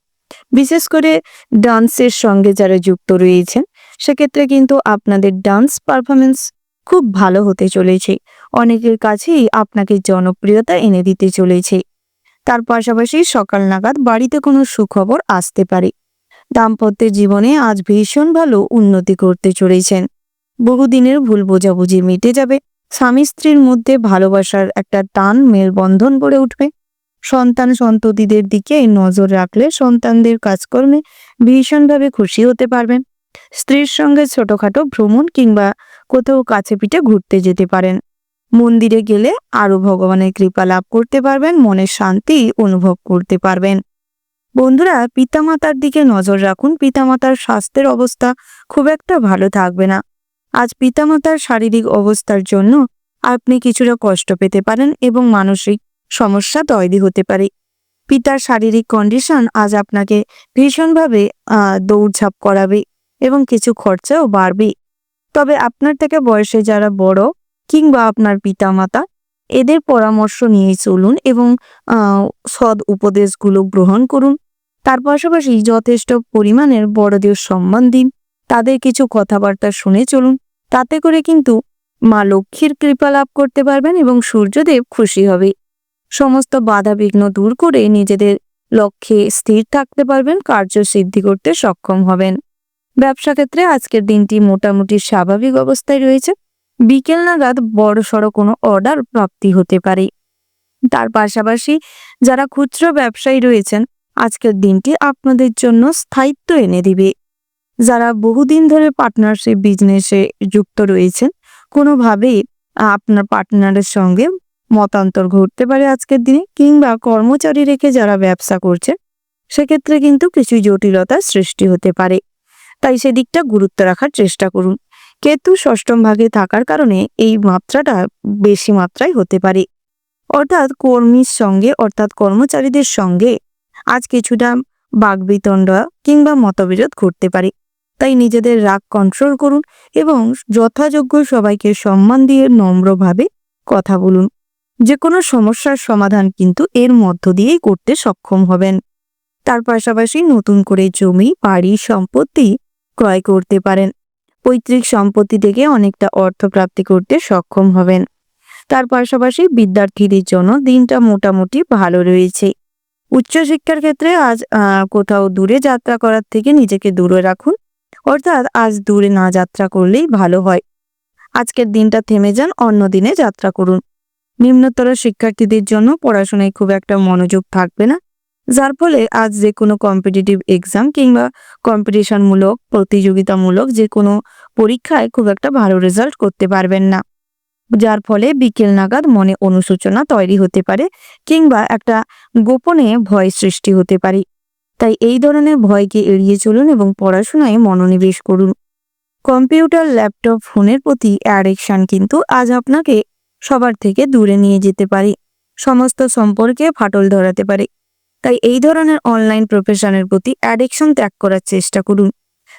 বিশেষ করে ডান্সের সঙ্গে যারা যুক্ত রয়েছেন, সেক্ষেত্রে কিন্তু আপনাদের ডান্স পারফরমেন্স খুব ভালো হতে চলেছে। অনেকের কাছেই আপনাকে জনপ্রিয়তা এনে দিতে চলেছে। তার পাশাপাশি সকাল নাগাদ বাড়িতে কোনো সুখবর আসতে পারে। দাম্পত্য জীবনে আজ ভীষণ ভালো উন্নতি করতে চলেছেন। বহুদিনের ভুল বোঝাবুঝি মিটে যাবে। স্বামী স্ত্রীর মধ্যে ভালোবাসার একটা টান মেলবন্ধন গড়ে উঠবে। সন্তান সন্ততিদের দিকে নজর রাখলে সন্তানদের কাজকর্মে ভীষণভাবে খুশি হতে পারবেন। স্ত্রীর সঙ্গে ছোটখাটো ভ্রমণ কিংবা কোথাও কাছে পিঠে ঘুরতে যেতে পারেন। মন্দিরে গেলে আরো ভগবানের কৃপা লাভ করতে পারবেন, মনের শান্তি অনুভব করতে পারবেন। বন্ধুরা, পিতামাতার দিকে নজর রাখুন। পিতামাতার স্বাস্থ্যের অবস্থা খুব একটা ভালো থাকবে না। আজ পিতামাতার শারীরিক অবস্থার জন্য আপনি কিছুটা কষ্ট পেতে পারেন এবং মানসিক সমস্যা তৈরি হতে পারে। পিতার শারীরিক কন্ডিশন আজ আপনাকে ভীষণভাবে দৌড়ঝাঁপ করাবে এবং কিছু খরচাও বাড়বে। তবে আপনার থেকে বয়সে যারা বড় কিংবা আপনার পিতামাতা, এদের পরামর্শ নিয়ে চলুন এবং সৎ উপদেশগুলো গ্রহণ করুন। তার পাশাপাশি যথেষ্ট পরিমাণের বড়দের সম্মান দিন। তাদের কিছু কথাবার্তা শুনে চলুন। তাতে করে কিন্তু মা লক্ষ্মীর কৃপা লাভ করতে পারবেন এবং সূর্যদেব খুশি হবে। সমস্ত বাধা বিঘ্ন দূর করে নিজেদের লক্ষ্যে স্থির থাকতে পারবেন, কার্য সিদ্ধি করতে সক্ষম হবেন। ব্যবসা ক্ষেত্রে আজকের দিনটি মোটামুটি স্বাভাবিক অবস্থায় রয়েছে। বিকেল নাগাদ বড়সড় কোনো অর্ডার প্রাপ্তি হতে পারে। তার পাশাপাশি যারা খুচরো ব্যবসায়ী রয়েছেন, আজকের দিনটি আপনাদের জন্য স্থায়িত্ব এনে দিবে। যারা বহুদিন ধরে পার্টনারশিপ বিজনেসে যুক্ত রয়েছেন, কোনোভাবেই আপনার পার্টনারের সঙ্গে মতান্তর ঘটতে পারে আজকের দিনে, কিংবা কর্মচারী রেখে যারা ব্যবসা করছেন সেক্ষেত্রে কিন্তু কিছু জটিলতার সৃষ্টি হতে পারে। তাই সেদিকটা গুরুত্ব রাখার চেষ্টা করুন। কেতু ষষ্ঠম ভাগে থাকার কারণে এই মাত্রাটা বেশি মাত্রায় হতে পারে। অর্থাৎ কর্মচারীদের সঙ্গে আজ কিছুটা বাকবিতণ্ডা কিংবা মতবিরোধ ঘটতে পারে। তাই নিজেদের রাগ কন্ট্রোল করুন এবং যথাযোগ্য সবাইকে সম্মান দিয়ে নম্রভাবে কথা বলুন। যে কোনো সমস্যার সমাধান কিন্তু এর মধ্য দিয়েই করতে সক্ষম হবেন। তার পাশাপাশি নতুন করে জমি, বাড়ি, সম্পত্তি ক্রয় করতে পারেন। পৈতৃক সম্পত্তি থেকে অনেকটা অর্থ প্রাপ্তি করতে সক্ষম হবেন। তার পাশাপাশি বিদ্যার্থীদের জন্য দিনটা মোটামুটি ভালো রয়েছে। উচ্চশিক্ষার ক্ষেত্রে আজ কোথাও দূরে যাত্রা করার থেকে নিজেকে দূরে রাখুন। অর্থাৎ আজ দূরে না যাত্রা করলেই ভালো হয়। আজকের দিনটা থেমে যান, অন্য দিনে যাত্রা করুন। নিম্নতর শিক্ষার্থীদের জন্য পড়াশোনায় খুব একটা মনোযোগ থাকবে না, যার ফলে আজ যে কোনো কম্পিটিটিভ এক্সাম কিংবা কম্পিটিশনমূলক প্রতিযোগিতামূলক যে কোনো পরীক্ষায় খুব একটা ভালো রেজাল্ট করতে পারবেন না, যার ফলে বিকেল নাগাদ মনে অনুশোচনা তৈরি হতে পারে কিংবা একটা গোপনে ভয় সৃষ্টি হতে পারে। তাই এই ধরনের ভয়কে এড়িয়ে চলুন এবং পড়াশোনায় মনোনিবেশ করুন। কম্পিউটার, ল্যাপটপ, ফোনের প্রতি অ্যাডিকশন কিন্তু আজ আপনাকে সবার থেকে দূরে নিয়ে যেতে পারে, সমস্ত সম্পর্কে ফাটল ধরাতে পারে। তাই এই ধরনের অনলাইন প্রফেশনের প্রতি অ্যাডিকশন ত্যাগ করার চেষ্টা করুন।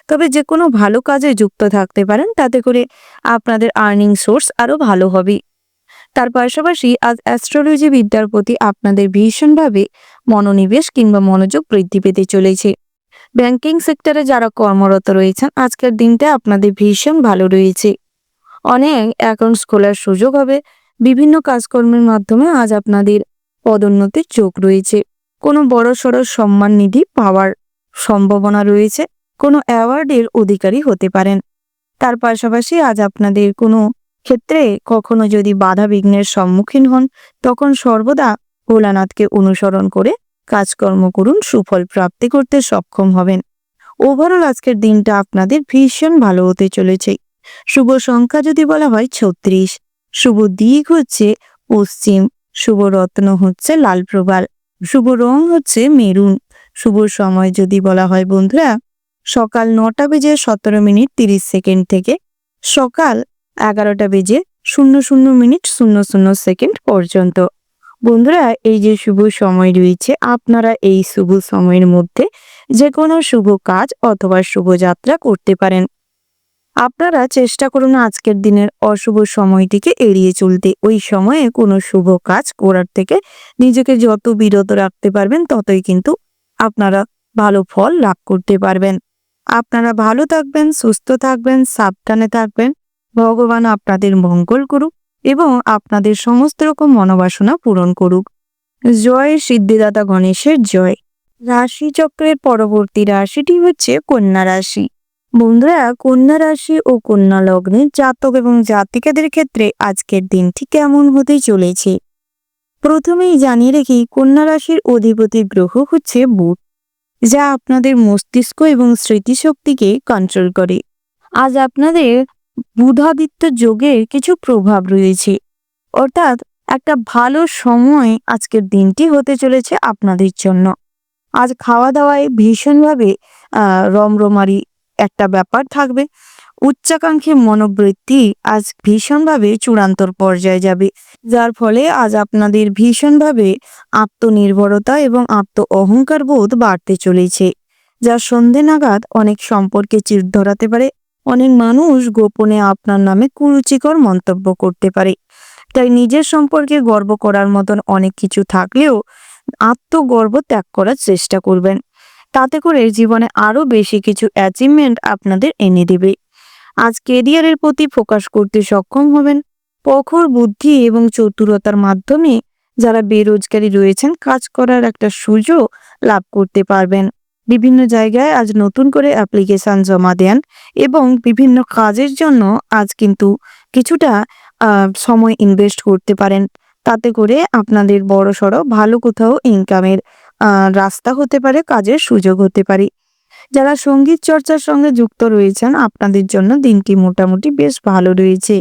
তবে যে কোনো ভালো কাজে যুক্ত থাকতে পারেন, তাতে করে আপনাদের আর্নিং সোর্স আরো ভালো হবে। তার পাশাপাশি আজ অ্যাস্ট্রোলজি বিদ্যার প্রতি আপনাদের ভীষণভাবে মনোনিবেশ কিংবা মনোযোগ বৃদ্ধি পেতে চলেছে। ব্যাংকিং সেক্টরে যারা কর্মরত রয়েছেন, আজকের দিনটা আপনাদের ভীষণ ভালো রয়েছে। অনেক অ্যাকাউন্টস খোলার সুযোগ হবে। বিভিন্ন কাজকর্মের মাধ্যমে আজ আপনাদের পদোন্নতির যোগ রয়েছে। কোনো বড়সড় সম্মান নিধি পাওয়ার সম্ভাবনা রয়েছে। কোনো অ্যাওয়ার্ডের অধিকারী হতে পারেন। তার পাশাপাশি আজ আপনাদের কোনো ক্ষেত্রে কখনো যদি বাধা বিঘ্নের সম্মুখীন হন, তখন সর্বদা ভোলানাথকে অনুসরণ করে কাজকর্ম করুন, সুফল প্রাপ্তি করতে সক্ষম হবেন। ওভারঅল আজকের দিনটা আপনাদের ভীষণ ভালো হতে চলেছে। শুভ সংখ্যা যদি বলা হয় 36, শুভ দিক হচ্ছে পশ্চিম, শুভ রত্ন হচ্ছে লাল প্রবাল, শুভ রং হচ্ছে মেরুন। শুভ সময় যদি বলা হয় বন্ধুরা, সকাল 9:17:30 থেকে সকাল 11:00:00:00 পর্যন্ত। বন্ধুরা, এই যে শুভ সময় রয়েছে, আপনারা এই শুভ সময়ের মধ্যে যে কোনো শুভ কাজ অথবা শুভযাত্রা করতে পারেন। আপনারা চেষ্টা করুন আজকের দিনের অশুভ সময়টিকে এড়িয়ে চলতে। ওই সময়ে কোনো শুভ কাজ করার থেকে নিজেকে যত বিরত রাখতে পারবেন, ততই কিন্তু আপনারা ভালো ফল লাভ করতে পারবেন। আপনারা ভালো থাকবেন, সুস্থ থাকবেন, সাবধানে থাকবেন। ভগবান আপনাদের মঙ্গল করুক এবং আপনাদের সমস্ত রকম মনোবাসনা পূরণ করুক। জয় সিদ্ধিদাতা গণেশের জয়। রাশিচক্রের পরবর্তী রাশিটি হচ্ছে কন্যা রাশি। বন্ধুরা, কন্যা রাশি ও কন্যা লগ্নের জাতক এবং জাতিকাদের ক্ষেত্রে আজকের দিনটি কেমন হতে চলেছে। প্রথমেই জানিয়ে রাখি, কন্যা রাশির অধিপতি গ্রহ হচ্ছে বুধ, যা আপনাদের মস্তিষ্ক এবং স্মৃতিশক্তিকে কন্ট্রোল করে। আজ আপনাদের বুধাদিত্য যোগের কিছু প্রভাব রয়েছে, অর্থাৎ একটা ভালো সময় আজকের দিনটি হতে চলেছে আপনাদের জন্য। আজ খাওয়া দাওয়ায় ভীষণভাবে রমরমারি একটা ব্যাপার থাকবে। উচ্চাকাঙ্ক্ষী মনোবৃত্তি আজ ভীষণভাবে চূড়ান্তর পর্যায়ে যাবে, যার ফলে আজ আপনাদের ভীষণভাবে আত্মনির্ভরতা এবং আত্ম অহংকার বোধ বাড়তে চলেছে, যা সন্ধে নাগাদ অনেক সম্পর্কে চির ধরাতে পারে। অনেক মানুষ গোপনে আপনার নামে কুরুচিকর মন্তব্য করতে পারে। তাই নিজের সম্পর্কে গর্ব করার মতন অনেক কিছু থাকলেও আত্মগর্ব ত্যাগ করার চেষ্টা করবেন। তাতে করে জীবনে আরো বেশি কিছু অ্যাচিভমেন্ট আপনাদের এনে দেবে। আজ কেরিয়ারের প্রতি ফোকাস করতে সক্ষম হবেন। প্রখর বুদ্ধি এবং চতুরতার মাধ্যমে যারা বেরোজগারি রয়েছেন, কাজ করার একটা সুযোগ লাভ করতে পারবেন। বিভিন্ন জায়গায় আজ নতুন করে অ্যাপ্লিকেশন জমা দেন এবং বিভিন্ন কাজের জন্য আজ কিন্তু কিছুটা সময় ইনভেস্ট করতে পারেন। তাতে করে আপনাদের বড়সড় ভালো কোথাও ইনকামের রাস্তা হতে পারে, কাজের সুযোগ হতে পারে। যারা সঙ্গীত চর্চার সঙ্গে যুক্ত রয়েছেন, আপনাদের জন্য দিনটি মোটামুটি বেশ ভালো রয়েছে।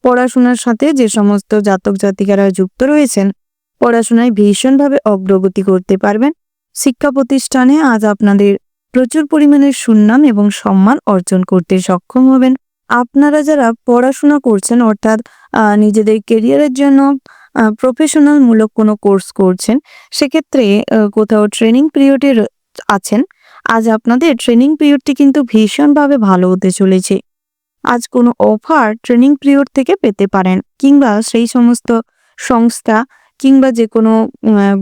পড়াশোনার সাথে যে সমস্ত জাতক জাতিকারা যুক্ত রয়েছেন, পড়াশোনায় ভীষণভাবে অগ্রগতি করতে পারবেন। শিক্ষা প্রতিষ্ঠানে আজ আপনাদের প্রচুর পরিমাণে সুনাম এবং সম্মান অর্জন করতে সক্ষম হবেন। আপনারা যারা পড়াশোনা করছেন, অর্থাৎ নিজেদের কেরিয়ারের জন্য প্রফেশনাল মূলক কোনো কোর্স করছেন, সেক্ষেত্রে কোথাও ট্রেনিং পিরিয়ডে আছেন, আজ আপনাদের ট্রেনিং পিরিয়ডটি কিন্তু ভীষণভাবে ভালো হতে চলেছে। আজ কোনো অফার ট্রেনিং পিরিয়ড থেকে পেতে পারেন, কিংবা সেই সমস্ত সংস্থা কিংবা যে কোনো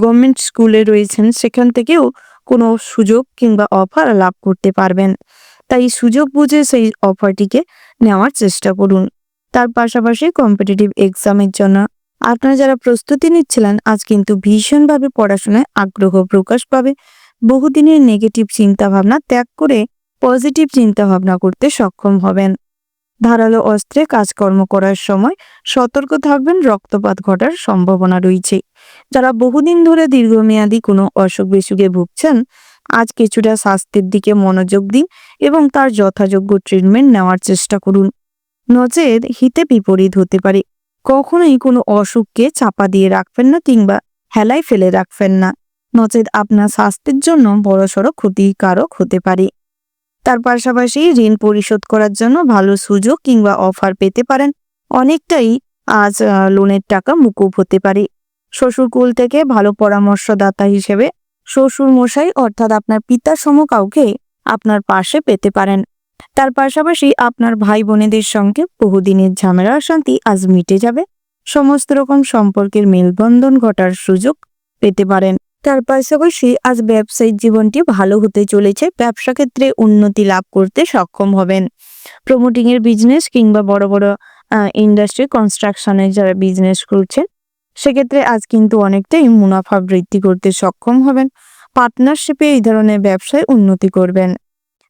গভর্নমেন্ট স্কুলে রয়েছেন, সেখান থেকেও কোনো সুযোগ কিংবা অফার লাভ করতে পারবেন। তাই সুযোগ বুঝে সেই অফারটিকে নেওয়ার চেষ্টা করুন। তার পাশাপাশি কম্পিটিটিভ এক্সামের জন্য আপনারা যারা প্রস্তুতি নিচ্ছিলেন, আজ কিন্তু ভীষণভাবে পড়াশোনায় আগ্রহ প্রকাশ পাবে। বহুদিনের নেগেটিভ চিন্তাভাবনা ত্যাগ করে পজিটিভ চিন্তাভাবনা করতে সক্ষম হবেন। ধারালো অস্ত্রে কাজকর্ম করার সময় সতর্ক থাকবেন, রক্তপাত ঘটার সম্ভাবনা রয়েছে। যারা বহুদিন ধরে দীর্ঘমেয়াদী কোনো অসুখ বিসুখে ভুগছেন, আজ কিছুটা স্বাস্থ্যের দিকে মনোযোগ দিন এবং তার যথাযোগ্য ট্রিটমেন্ট নেওয়ার চেষ্টা করুন, নচেত হিতে বিপরীত হতে পারে। কখনোই কোনো অসুখকে চাপা দিয়ে রাখবেন না কিংবা হেলায় ফেলে রাখবেন না, নচেত আপনার স্বাস্থ্যের জন্য বড়সড় ক্ষতিকারক হতে পারে। তার পাশাপাশি ঋণ পরিশোধ করার জন্য ভালো সুযোগ কিংবা অফার পেতে পারেন। অনেকটাই আজ লোনের টাকা মুকুব হতে পারে। শ্বশুরকুল থেকে ভালো পরামর্শদাতা হিসেবে শ্বশুর মশাই, অর্থাৎ আপনার পিতা সম কাউকে আপনার পাশে পেতে পারেন। তার পাশাপাশি আপনার ভাই বোনেদের সঙ্গে বহুদিনের ঝামেলা অশান্তি আজ মিটে যাবে। সমস্ত রকম সম্পর্কের মেলবন্ধন ঘটার সুযোগ পেতে পারেন। তার পাশাপাশি আজ ব্যবসায়িক জীবনটি ভালো হতে চলেছে। ব্যবসা ক্ষেত্রে উন্নতি লাভ করতে সক্ষম হবেন। প্রমোটিং এর বিজনেস কিংবা বড় বড় ইন্ডাস্ট্রি কনস্ট্রাকশনের যারা বিজনেস করছেন, সেক্ষেত্রে আজ কিন্তু অনেকটাই মুনাফা বৃদ্ধি করতে সক্ষম হবেন। পার্টনারশিপে এই ধরনের ব্যবসায় উন্নতি করবেন।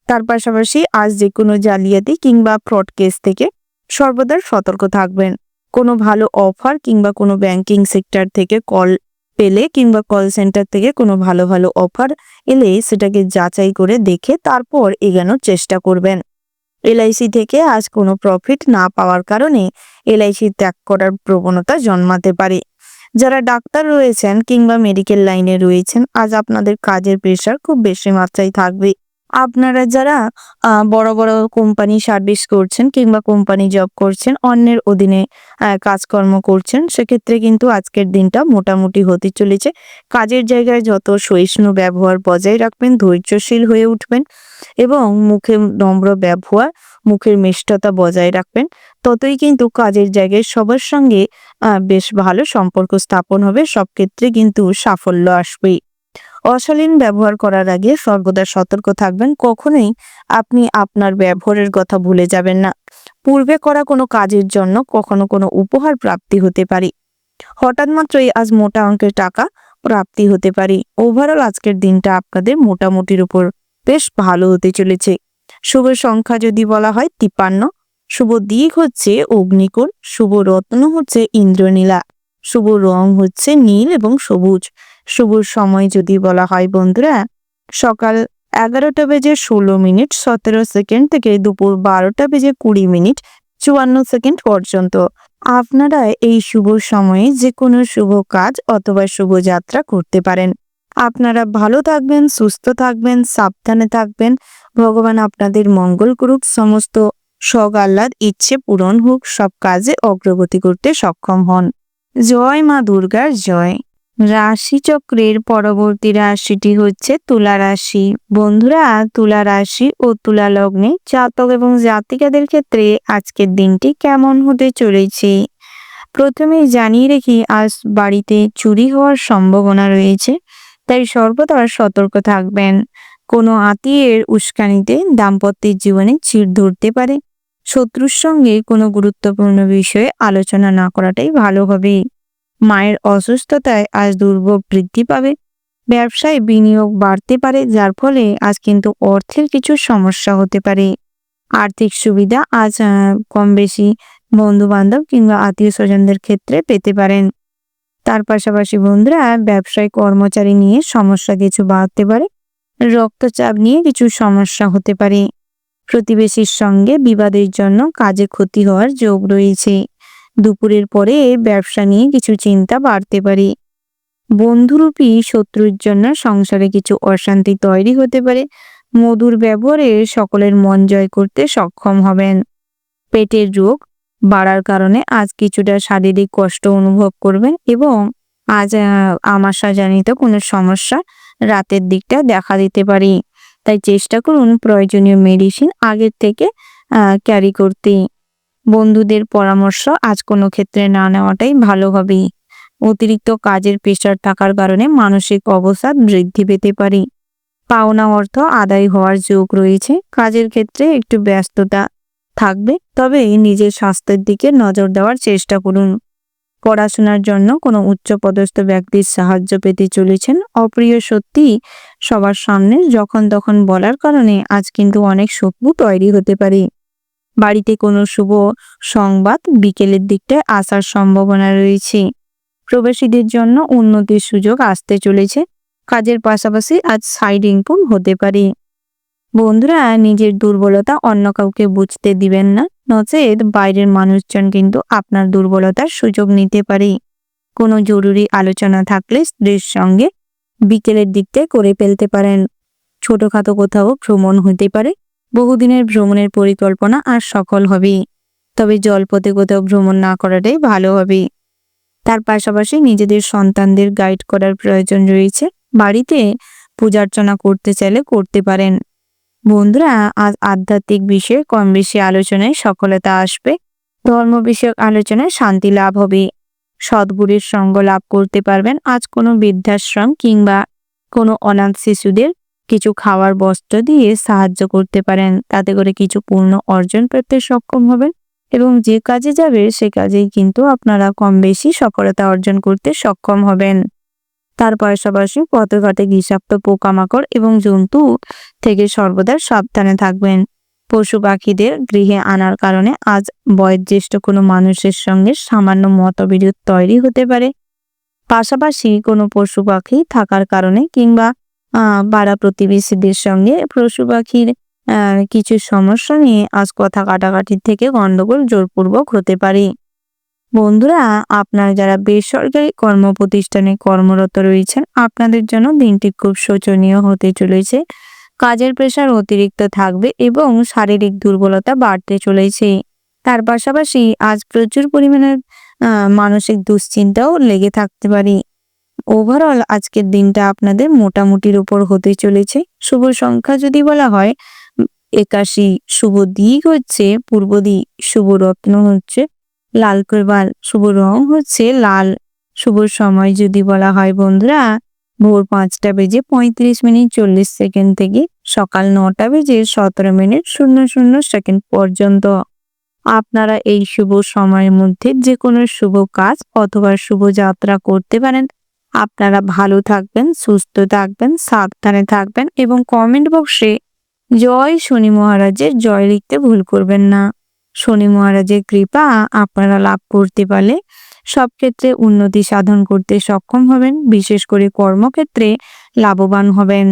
তার পাশাপাশি আজ যে কোনো জালিয়াতি কিংবা ফ্রড কেস থেকে সর্বদা সতর্ক থাকবেন। কোনো ভালো অফার কিংবা কোনো ব্যাংকিং সেক্টর থেকে কল পেলে কিংবা কল সেন্টার থেকে কোনো ভালো ভালো অফার এলে সেটাকে যাচাই করে দেখে তারপর এগোনোর চেষ্টা করবেন। এলআইসি থেকে আজ কোনো প্রফিট না পাওয়ার কারণে এলআইসি ত্যাগ করার প্রবণতা জন্মাতে পারে। যারা ডাক্তার রয়েছেন কিংবা মেডিকেল লাইনে রয়েছেন, আজ আপনাদের কাজের প্রেশার খুব বেশি মাত্রায় থাকবে। আপনারা যারা বড় বড় কোম্পানি সার্ভিস করছেন কিংবা কোম্পানি জব করছেন, অন্যের অধীনে কাজকর্ম করছেন, সেক্ষেত্রে কিন্তু আজকের দিনটা মোটামুটি হতে চলেছে। কাজের জায়গায় যত সহিষ্ণু ব্যবহার বজায় রাখবেন, ধৈর্যশীল হয়ে উঠবেন এবং মুখে নম্র ব্যবহার, মুখের মিষ্টতা বজায় রাখবেন, ততই কিন্তু কাজের জায়গায় সবার সঙ্গে বেশ ভালো সম্পর্ক স্থাপন হবে। সব ক্ষেত্রে কিন্তু সাফল্য আসবেই। অশালীন ব্যবহার করার আগে সর্বদা সতর্ক থাকবেন। কখনোই আপনি আপনার ব্যবহারের কথা ভুলে যাবেন না। পূর্বে করা কোনো কাজের জন্য কখনো কোনো উপহার প্রাপ্তি হতে পারে। হঠাৎ মাত্রই আজ মোটা অঙ্কের টাকা প্রাপ্তি হতে পারে। ওভারঅল আজকের দিনটা আপনাদের মোটামুটির উপর বেশ ভালো হতে চলেছে। শুভ সংখ্যা যদি বলা হয় 53, শুভ দিক হচ্ছে অগ্নিকোণ, শুভ রত্ন হচ্ছে ইন্দ্রনীলা, শুভ রং হচ্ছে নীল এবং সবুজ। শুভ সময় যদি বলা হয় বন্ধুরা, সকাল 11:16:17 থেকে দুপুর 12:20:54 পর্যন্ত। আপনারা এই শুভ সময়ে যে কোনো শুভ কাজ অথবা শুভযাত্রা করতে পারেন। আপনারা ভালো থাকবেন, সুস্থ থাকবেন, সাবধানে থাকবেন। ভগবান আপনাদের মঙ্গল করুক, সমস্ত শখ আহ্লাদ ইচ্ছে পূরণ হোক, সব কাজে অগ্রগতি করতে সক্ষম হন। জয় মা দুর্গার জয়। রাশিচক্রের পরবর্তী রাশিটি হচ্ছে তুলা রাশি। বন্ধুরা, তুলা রাশি ও তুলা লগ্নে জাতক এবং জাতিকাদের ক্ষেত্রে আজকের দিনটি কেমন হতে চলেছে। প্রথমেই জানিয়ে রেখি, আজ বাড়িতে চুরি হওয়ার সম্ভাবনা রয়েছে, তাই সর্বদা সতর্ক থাকবেন। কোনো আত্মীয়ের উস্কানিতে দাম্পত্যের জীবনে চিড় ধরতে পারে। শত্রুর সঙ্গে কোনো গুরুত্বপূর্ণ বিষয়ে আলোচনা না করাটাই ভালো হবে। মায়ের অসুস্থতায় আজ দুর্ভোগ বৃদ্ধি পাবে। ব্যবসায় বিনিয়োগ বাড়তে পারে, যার ফলে আজ কিন্তু অর্থের কিছু সমস্যা হতে পারে। আর্থিক সুবিধা আজ কম বেশি বন্ধু বান্ধব কিংবা আত্মীয় স্বজনদের ক্ষেত্রে পেতে পারেন। তার পাশাপাশি বন্ধুরা, ব্যবসায় কর্মচারী নিয়ে সমস্যা কিছু বাড়তে পারে। রক্তচাপ নিয়ে কিছু সমস্যা হতে পারে। প্রতিবেশীর সঙ্গে বিবাদের জন্য কাজে ক্ষতি হওয়ার যোগ রয়েছে। দুপুরের পরে ব্যবসা নিয়ে কিছু চিন্তা বাড়তে পারে। বন্ধুরূপী শত্রুর জন্য সংসারে কিছু অশান্তি তৈরি হতে পারে। মধুর ব্যবহারে সকলের মন জয় করতে সক্ষম হবেন। পেটের রোগ বাড়ার কারণে আজ কিছুটা শারীরিক কষ্ট অনুভব করবেন এবং আজ আমাশাজনিত কোনো সমস্যা রাতের দিকটা দেখা দিতে পারে। তাই চেষ্টা করুন প্রয়োজনীয় মেডিসিন আগের থেকে ক্যারি করতে। বন্ধুদের পরামর্শ আজ কোনো ক্ষেত্রে না নেওয়াটাই ভালো হবে। অতিরিক্ত কাজের প্রেশার থাকার কারণে মানসিক অবসাদ বৃদ্ধি পেতে পারে। পাওনা অর্থ আদায় হওয়ার যোগ রয়েছে। কাজের ক্ষেত্রে একটু ব্যস্ততা থাকবে, তবে নিজের স্বাস্থ্যের দিকে নজর দেওয়ার চেষ্টা করুন। পড়াশোনার জন্য কোনো উচ্চপদস্থ ব্যক্তির সাহায্য পেতে চলেছেন। অপ্রিয় সত্যি সবার সামনে যখন তখন বলার কারণে আজ কিন্তু অনেক শত্রু তৈরি হতে পারে। বাড়িতে কোনো শুভ সংবাদ বিকেলের দিকটায় আসার সম্ভাবনা রয়েছে। প্রবাসীদের জন্য উন্নতির সুযোগ আসতে চলেছে। কাজের পাশাপাশি আজ সাইড ইনকাম হতে পারে। বন্ধুরা, নিজের দুর্বলতা অন্য কাউকে বুঝতে দিবেন না, নচেত বাইরের মানুষজন কিন্তু আপনার দুর্বলতার সুযোগ নিতে পারে। কোনো জরুরি আলোচনা থাকলে স্ত্রীর সঙ্গে বিকেলের দিকটায় করে ফেলতে পারেন। ছোটখাটো কোথাও ভ্রমণ হতে পারে। বহুদিনের ভ্রমণের পরিকল্পনা আর সফল হবে, তবে জলপথে কোথাও ভ্রমণ না করাটাই ভালো হবে। তার পাশাপাশি নিজেদের সন্তানদের গাইড করার প্রয়োজন রয়েছে। বাড়িতে পূজার্চনা করতে চাইলে করতে পারেন। বন্ধুরা, আজ আধ্যাত্মিক বিষয়ে কম বেশি আলোচনায় সফলতা আসবে। ধর্ম বিষয়ক আলোচনায় শান্তি লাভ হবে। সদ্গুরুর সঙ্গ লাভ করতে পারবেন। আজ কোনো বৃদ্ধাশ্রম কিংবা কোনো অনাথ শিশুদের কিছু খাওয়ার বস্ত্র দিয়ে সাহায্য করতে পারেন। তাতে করে কিছু পূর্ণ অর্জন করতে সক্ষম হবেন এবং যে কাজে যাবে সে কাজেই কিন্তু আপনারা কম বেশি সফলতা অর্জন করতে সক্ষম হবেন। তার পাশাপাশি পথঘাটে বিষাক্ত পোকামাকড় এবং জন্তু থেকে সর্বদা সাবধানে থাকবেন। পশু পাখিদের গৃহে আনার কারণে আজ বয়োজ্যেষ্ঠ কোনো মানুষের সঙ্গে সামান্য মতবিরোধ তৈরি হতে পারে। পাশাপাশি কোনো পশু পাখি থাকার কারণে কিংবা পাড়া প্রতিবেশীদের সঙ্গে পশু পাখির কিছু সমস্যা নিয়ে আজ কথা কাটাকাটির থেকে গন্ডগোল জোরপূর্বক হতে পারে। বন্ধুরা, আপনারা যারা বেসরকারি কর্মপ্রতিষ্ঠানে কর্মরত রয়েছেন, আপনাদের জন্য দিনটি খুব শোচনীয় হতে চলেছে। কাজের প্রেশার অতিরিক্ত থাকবে এবং শারীরিক দুর্বলতা বাড়তে চলেছে। তার পাশাপাশি আজ প্রচুর পরিমাণে মানসিক দুশ্চিন্তাও লেগে থাকতে পারে। ওভারঅল আজকের দিনটা আপনাদের মোটামুটির উপর হতে চলেছে। শুভ সংখ্যা যদি বলা হয় 81, শুভ দিক হচ্ছে পূর্ব দিক, শুভ রত্ন হচ্ছে লাল কবাল, শুভ রং হচ্ছে লাল। শুভ সময় যদি বলা হয় বন্ধুরা, ভোর 5:35:40 থেকে সকাল 9:17:17 পর্যন্ত। আপনারা এই শুভ সময়ের মধ্যে যে কোনো শুভ কাজ অথবা শুভ যাত্রা করতে পারেন। আপনারা ভালো থাকবেন, সুস্থ থাকবেন, সাবধানে থাকবেন এবং কমেন্ট বক্সে জয় শনি মহারাজের জয় লিখতে ভুল করবেন না। শনি মহারাজের কৃপা আপনারা লাভ করতে পারলে সব ক্ষেত্রে উন্নতি সাধন করতে সক্ষম হবেন, বিশেষ করে কর্মক্ষেত্রে লাভবান হবেন।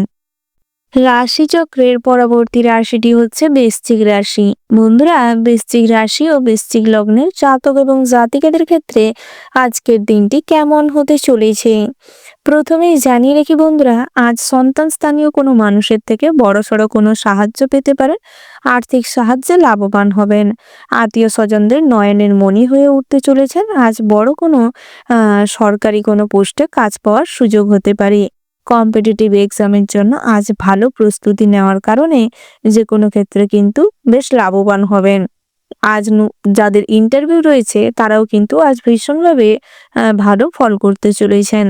রাশিচক্রের পরবর্তী রাশিটি হচ্ছে বৃশ্চিক রাশি। বন্ধুরা, বৃশ্চিক রাশি ও বৃশ্চিক লগ্নের জাতক এবং জাতিকাদের ক্ষেত্রে আজকের দিনটি কেমন হতে চলেছে প্রথমেই জানিয়ে রাখি বন্ধুরা, আজ সন্তান স্থানীয় কোনো মানুষের থেকে বড়সড় কোনো সাহায্য পেতে পারেন। আর্থিক সাহায্যে লাভবান হবেন। আত্মীয় স্বজনদের নয়নের মণি হয়ে উঠতে চলেছেন। আজ বড় কোনো সরকারি কোনো পোস্টে কাজ পাওয়ার সুযোগ হতে পারে। কম্পিটিটিভ এক্সামের জন্য আজ ভালো প্রস্তুতি নেওয়ার কারণে যে কোনো ক্ষেত্রে কিন্তু বেশ লাভবান হবেন। আজ যাদের ইন্টারভিউ রয়েছে তারাও কিন্তু আজ ভীষণভাবে ভালো ফল করতে চলেছেন।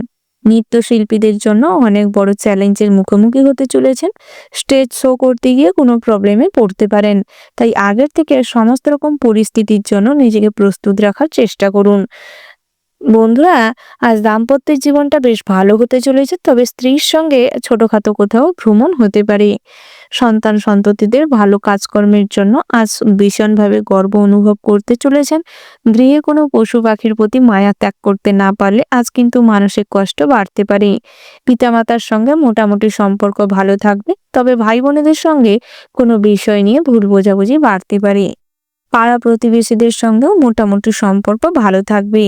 নৃত্যশিল্পীদের জন্য অনেক বড় চ্যালেঞ্জের মুখোমুখি হতে চলেছেন। স্টেজ শো করতে গিয়ে কোনো প্রবলেমে পড়তে পারেন, তাই আগের থেকে সমস্ত রকম পরিস্থিতির জন্য নিজেকে প্রস্তুত রাখার চেষ্টা করুন। বন্ধুরা, আজ দাম্পত্যের জীবনটা বেশ ভালো হতে চলেছে, তবে স্ত্রীর সঙ্গে ছোটখাটো কোথাও ভ্রমণ হতে পারে। সন্তান সন্ততিদের ভালো কাজকর্মের জন্য আজ ভীষণভাবে গর্ব অনুভব করতে চলেছেন। গৃহে কোনো পশু পাখির প্রতি মায়া ত্যাগ করতে না পারলে আজ কিন্তু মানসিক কষ্ট বাড়তে পারে। পিতামাতার সঙ্গে মোটামুটি সম্পর্ক ভালো থাকবে, তবে ভাই বোনেদের সঙ্গে কোনো বিষয় নিয়ে ভুল বোঝাবুঝি বাড়তে পারে। পাড়া প্রতিবেশীদের সঙ্গেও মোটামুটি সম্পর্ক ভালো থাকবে,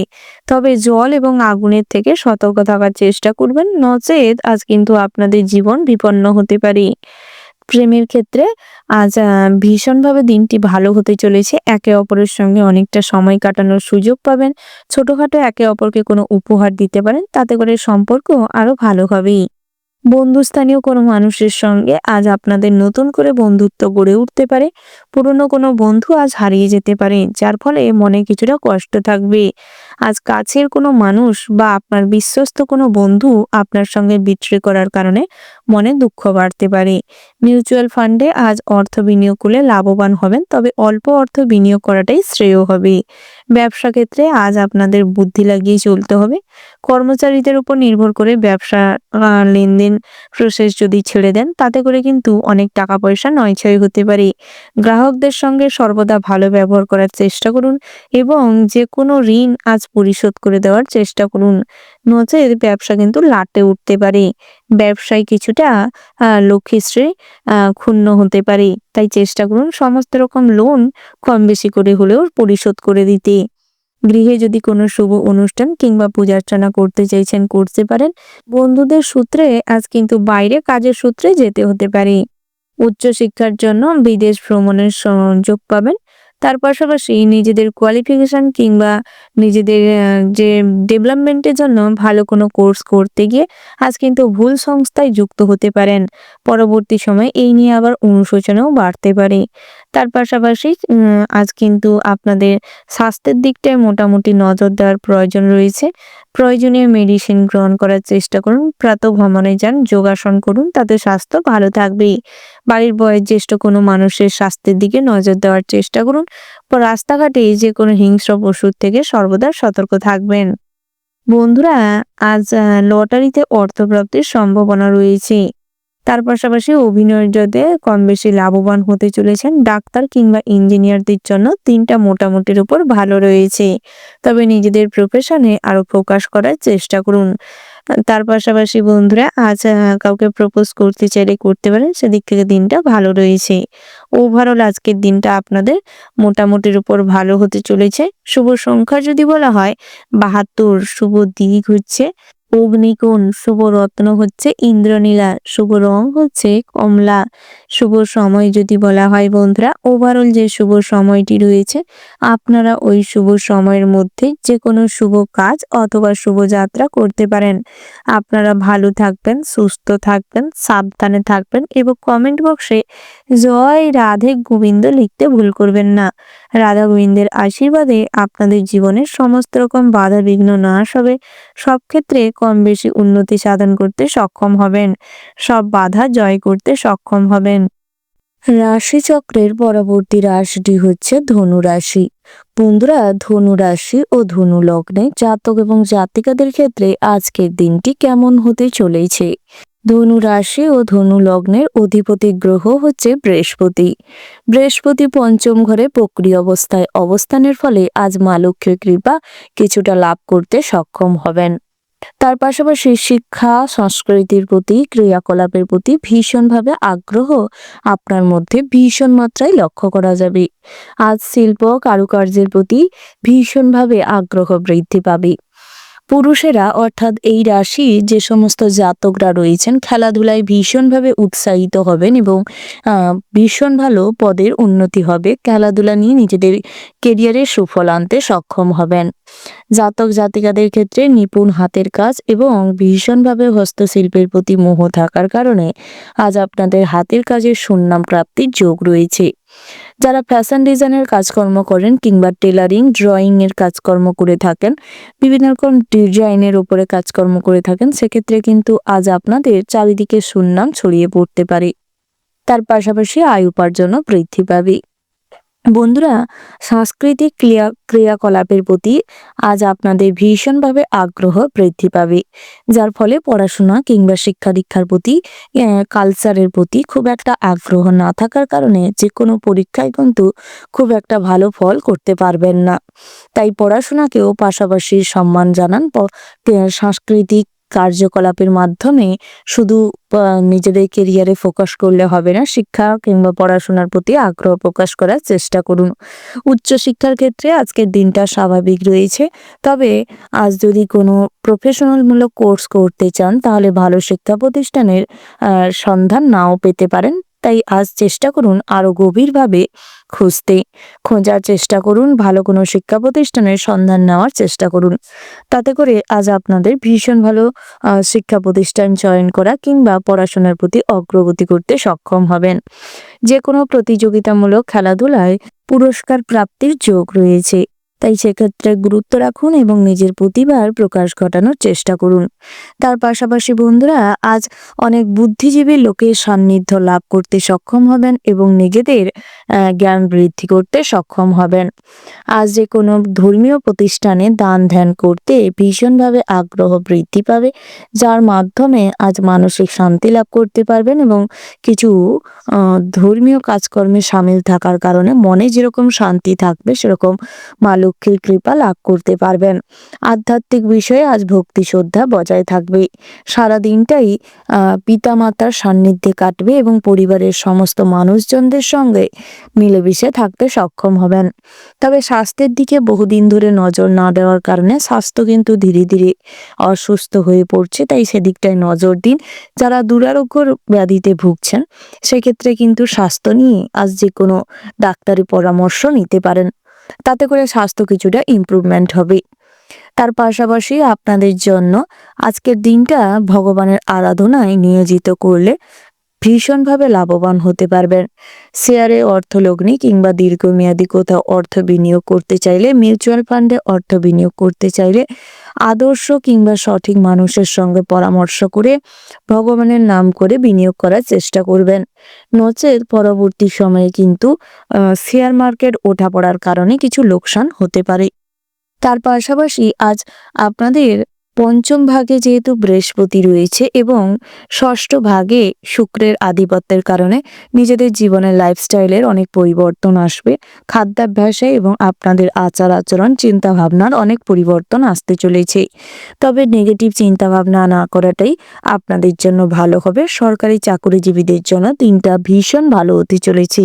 তবে জল এবং আগুনের থেকে সতর্ক থাকার চেষ্টা করবেন, নচেত আজ কিন্তু আপনাদের জীবন বিপন্ন হতে পারে। প্রেমের ক্ষেত্রে আজ ভীষণভাবে দিনটি ভালো হতে চলেছে। একে অপরের সঙ্গে অনেকটা সময় কাটানোর সুযোগ পাবেন। ছোটখাটো একে অপরকে কোনো উপহার দিতে পারেন, তাতে করে সম্পর্ক আরো ভালো হবে। বন্ধুস্থানীয় কোনো মানুষের সঙ্গে আজ আপনাদের নতুন করে বন্ধুত্ব গড়ে উঠতে পারে। পুরনো কোনো বন্ধু আজ হারিয়ে যেতে পারে, যার ফলে মনে কিছুটা কষ্ট থাকবে। আজ কাছের কোনো মানুষ বা আপনার বিশ্বস্ত কোনো বন্ধু আপনার সঙ্গে বিট্রে করার কারণে মনে দুঃখ বাড়তে পারে। মিউচুয়াল ফান্ডে আজ অর্থ বিনিয়োগ করলে লাভবান হবেন, তবে অল্প অর্থ বিনিয়োগ করাটাই শ্রেয় হবে। ব্যবসা ক্ষেত্রে আজ আপনাদের বুদ্ধি লাগিয়ে চলতে হবে। কর্মচারীদের উপর নির্ভর করে ব্যবসা লেনদেন প্রসেস যদি ছেড়ে দেন, তাতে করে কিন্তু অনেক টাকা পয়সা নয়ছয় হতে পারে। গ্রাহকদের সঙ্গে সর্বদা ভালো ব্যবহার করার চেষ্টা করুন এবং যে কোনো ঋণ আজ পরিশোধ করে দেওয়ার চেষ্টা করুন, নচেত ব্যবসা কিন্তু লাটে উঠতে পারে। ব্যবসায় কিছুটা লক্ষ্মীশ্রী ক্ষুণ্ণ হতে পারে, তাই চেষ্টা করুন সমস্ত রকম লোন কম বেশি করে হলেও পরিশোধ করে দিতে। গৃহে যদি কোনো শুভ অনুষ্ঠান কিংবা পূজার্চনা করতে চাইছেন, করতে পারেন। বন্ধুদের সূত্রে আজ কিন্তু বাইরে কাজের সূত্রে যেতে হতে পারে। উচ্চশিক্ষার জন্য বিদেশ ভ্রমণের সুযোগ পাবেন। তার পাশাপাশি নিজেদের কোয়ালিফিকেশন কিংবা নিজেদের যে ডেভেলপমেন্টের জন্য ভালো কোনো কোর্স করতে গিয়ে আজ কিন্তু ভুল সংস্থায় যুক্ত হতে পারেন। পরবর্তী সময়ে এই নিয়ে আবার অনুশোচনাও বাড়তে পারে। তার পাশাপাশি আজ কিন্তু আপনাদের স্বাস্থ্যের দিকটায় মোটামুটি নজর দেওয়ার প্রয়োজন রয়েছে। প্রয়োজনীয় মেডিসিন গ্রহণ করার চেষ্টা করুন। প্রাতঃভ্রমণে যান, যোগাসন করুন, তাতে স্বাস্থ্য ভালো থাকবে। বাড়ির বয়োজ্যেষ্ঠ কোনো মানুষের স্বাস্থ্যের দিকে নজর দেওয়ার চেষ্টা করুন। রাস্তাঘাটে যে কোনো হিংস্র পশুর থেকে সর্বদা সতর্ক থাকবেন। বন্ধুরা, আজ লটারিতে অর্থপ্রাপ্তির সম্ভাবনা রয়েছে। তার পাশাপাশি অভিনয়ের জগতে কম বেশি লাভবান হতে চলেছেন। ডাক্তার কিংবা ইঞ্জিনিয়ারদের জন্য দিনটা মোটামুটির উপর ভালো রয়েছে, তবে নিজেদের প্রফেশনে আরো ফোকাস করার চেষ্টা করুন। তার পাশাপাশি বন্ধুরা, আজ কাউকে প্রপোজ করতে চাইলে করতে পারেন, সেদিক থেকে দিনটা ভালো রয়েছে। ওভারঅল আজকের দিনটা আপনাদের মোটামুটির উপর ভালো হতে চলেছে। শুভ সংখ্যা যদি বলা হয় 72, শুভ দিক হচ্ছে অগ্নিকোণ, শুভ রত্ন হচ্ছে ইন্দ্রনীলা, শুভ রং হচ্ছে কমলা। শুভ সময় যদি বলা হয় বন্ধুরা, ওভারঅল যে শুভ সময়টি রয়েছে, আপনারা ওই শুভ সময়ের মধ্যে যে কোনো শুভ কাজ অথবা শুভ যাত্রা করতে পারেন। আপনারা ভালো থাকবেন, সুস্থ থাকবেন, সাবধানে থাকবেন এবং কমেন্ট বক্সে জয় রাধে গোবিন্দ লিখতে ভুল করবেন না। রাধা গোবিন্দের আশীর্বাদে আপনাদের জীবনের সমস্ত রকম বাধা বিঘ্ন নাশ হবে। সব ক্ষেত্রে কম বেশি উন্নতি সাধন করতে সক্ষম হবেন। সব বাধা জয় করতে সক্ষম হবেন। রাশিচক্রের পরবর্তী রাশিটি হচ্ছে ধনু রাশি। বন্ধুরা, ধনু রাশি ও ধনু লগ্নে জাতক এবং জাতিকাদের ক্ষেত্রে আজকের দিনটি কেমন হতে চলেছে। ধনু রাশি ও ধনু লগ্নের অধিপতি গ্রহ হচ্ছে বৃহস্পতি। বৃহস্পতি পঞ্চম ঘরে বক্রী অবস্থায় অবস্থানের ফলে আজ মা লক্ষ্মীর কৃপা কিছুটা লাভ করতে সক্ষম হবেন। তার পাশাপাশি শিক্ষা, সংস্কৃতির প্রতি, ক্রিয়াকলাপের প্রতি ভীষণভাবে আগ্রহ আপনার মধ্যে ভীষণ মাত্রায় লক্ষ্য করা যাবে। আজ শিল্প, কারুকার্যের প্রতি ভীষণভাবে আগ্রহ বৃদ্ধি পাবে। পুরুষেরা অর্থাৎ এই রাশি যে সমস্ত জাতকরা রয়েছেন খেলাধুলায় ভীষণভাবে উৎসাহিত হবেন এবং ভীষণ ভালো পদের উন্নতি হবে। খেলাধুলা নিয়ে নিজেদের কেরিয়ারে সুফল আনতে সক্ষম হবেন। জাতক জাতিকাদের ক্ষেত্রে নিপুণ হাতের কাজ এবং ভীষণভাবে হস্তশিল্পের প্রতি মোহ থাকার কারণে আজ আপনাদের হাতের কাজের সুনাম প্রাপ্তির যোগ রয়েছে। যারা ফ্যাশন ডিজাইনের কাজকর্ম করেন কিংবা টেলারিং, ড্রয়িং এর কাজকর্ম করে থাকেন, বিভিন্ন রকম ডিজাইনের উপরে কাজকর্ম করে থাকেন, সেক্ষেত্রে কিন্তু আজ আপনাদের চারিদিকে সুনাম ছড়িয়ে পড়তে পারে। তার পাশাপাশি আয় উপার্জনও বৃদ্ধি পাবে। বন্ধুরা, সাংস্কৃতিক ক্রিয়াকলাপের প্রতি আজ আপনাদের ভীষণভাবে আগ্রহ বৃদ্ধি পাবে, যার ফলে পড়াশোনা কিংবা শিক্ষা দীক্ষার প্রতি, কালচারের প্রতি খুব একটা আগ্রহ না থাকার কারণে যে কোনো পরীক্ষায় কিন্তু খুব একটা ভালো ফল করতে পারবেন না। তাই পড়াশোনাকেও পাশাপাশি সম্মান জানান। সাংস্কৃতিক কার্যকলাপের মাধ্যমে শুধু নিজেদের কেরিয়ারে ফোকাস করলে হবে না, শিক্ষা কিংবা পড়াশোনার প্রতি আগ্রহ প্রকাশ করার চেষ্টা করুন। উচ্চশিক্ষার ক্ষেত্রে আজকের দিনটা স্বাভাবিক রয়েছে, তবে আজ যদি কোনো প্রফেশনালমূলক কোর্স করতে চান তাহলে ভালো শিক্ষা প্রতিষ্ঠানের সন্ধান নাও পেতে পারেন। তাই আজ চেষ্টা করুন আরো গভীরভাবে খোঁজার চেষ্টা করুন, ভালো কোনো শিক্ষা প্রতিষ্ঠানের সন্ধান নেওয়ার চেষ্টা করুন। তাতে করে আজ আপনাদের ভীষণ ভালো শিক্ষা প্রতিষ্ঠান চয়ন করা কিংবা পড়াশোনার প্রতি অগ্রগতি করতে সক্ষম হবেন। যে কোনো প্রতিযোগিতামূলক খেলাধুলায় পুরস্কার প্রাপ্তির যোগ রয়েছে, তাই সেক্ষেত্রে গুরুত্ব রাখুন এবং নিজের প্রতিভার প্রকাশ ঘটানোর চেষ্টা করুন। তার পাশাপাশি বন্ধুরা, আজ অনেক বুদ্ধিজীবী লোকের সান্নিধ্য লাভ করতে সক্ষম হবেন এবং নিজেদের জ্ঞান বৃদ্ধি করতে সক্ষম হবেন। আজ যে কোনো ধর্মীয় প্রতিষ্ঠানে দান ধ্যান করতে ভীষণভাবে আগ্রহ বৃদ্ধি পাবে, যার মাধ্যমে আজ মানসিক শান্তি লাভ করতে পারবেন এবং কিছু ধর্মীয় কাজকর্মে সামিল থাকার কারণে মনে যেরকম শান্তি থাকবে সেরকম মা লক্ষ্মীর কৃপা লাভ করতে পারবেন। আধ্যাত্মিক বিষয়ে আজ ভক্তি শ্রদ্ধা বজায় থাকবে। সারা দিনটাই পিতামাতার সান্নিধ্যে কাটবে এবং পরিবারের সমস্ত মানুষজনদের সঙ্গে মিলেমিশে থাকতে সক্ষম হবেন। তবে স্বাস্থ্যের দিকে বহুদিন ধরে নজর না দেওয়ার কারণে স্বাস্থ্য কিন্তু ধীরে ধীরে অসুস্থ হয়ে পড়ছে, তাই সেদিকটায় নজর দিন। যারা দুরারোগ্য ব্যাধিতে ভুগছেন সেক্ষেত্রে কিন্তু স্বাস্থ্য নিয়ে আজ যে কোনো ডাক্তারি পরামর্শ নিতে পারেন, তাতে করে স্বাস্থ্য কিছুটা ইমপ্রুভমেন্ট হবে। তার পাশাপাশি আপনাদের জন্য আজকের দিনটা ভগবানের আরাধনায় নিয়োজিত করলে ভীষণভাবে লাভবান হতে পারবেন। শেয়ারে অর্থলগ্নি কিংবা দীর্ঘমেয়াদী কোথাও অর্থ বিনিয়োগ করতে চাইলে, মিউচুয়াল ফান্ডে অর্থ বিনিয়োগ করতে চাইলে আদর্শ কিংবা সঠিক মানুষের সঙ্গে পরামর্শ করে ভগবানের নাম করে বিনিয়োগ করার চেষ্টা করবেন। নচেত পরবর্তী সময়ে কিন্তু শেয়ার মার্কেট ওঠা পড়ার কারণে কিছু লোকসান হতে পারে। তার পাশাপাশি আজ আপনাদের পঞ্চম ভাগে যেহেতু বৃহস্পতি রয়েছে এবং ষষ্ঠ ভাগে শুক্রের আধিপত্যের কারণে নিজেদের জীবনের লাইফস্টাইলের অনেক পরিবর্তন আসবে। খাদ্যাভ্যাসে এবং আপনাদের আচার আচরণ চিন্তা ভাবনার অনেক পরিবর্তন আসতে চলেছে। তবে নেগেটিভ চিন্তা ভাবনা না করাটাই আপনাদের জন্য ভালো হবে। সরকারি চাকুরিজীবীদের জন্য দিনটা ভীষণ ভালো হতে চলেছে।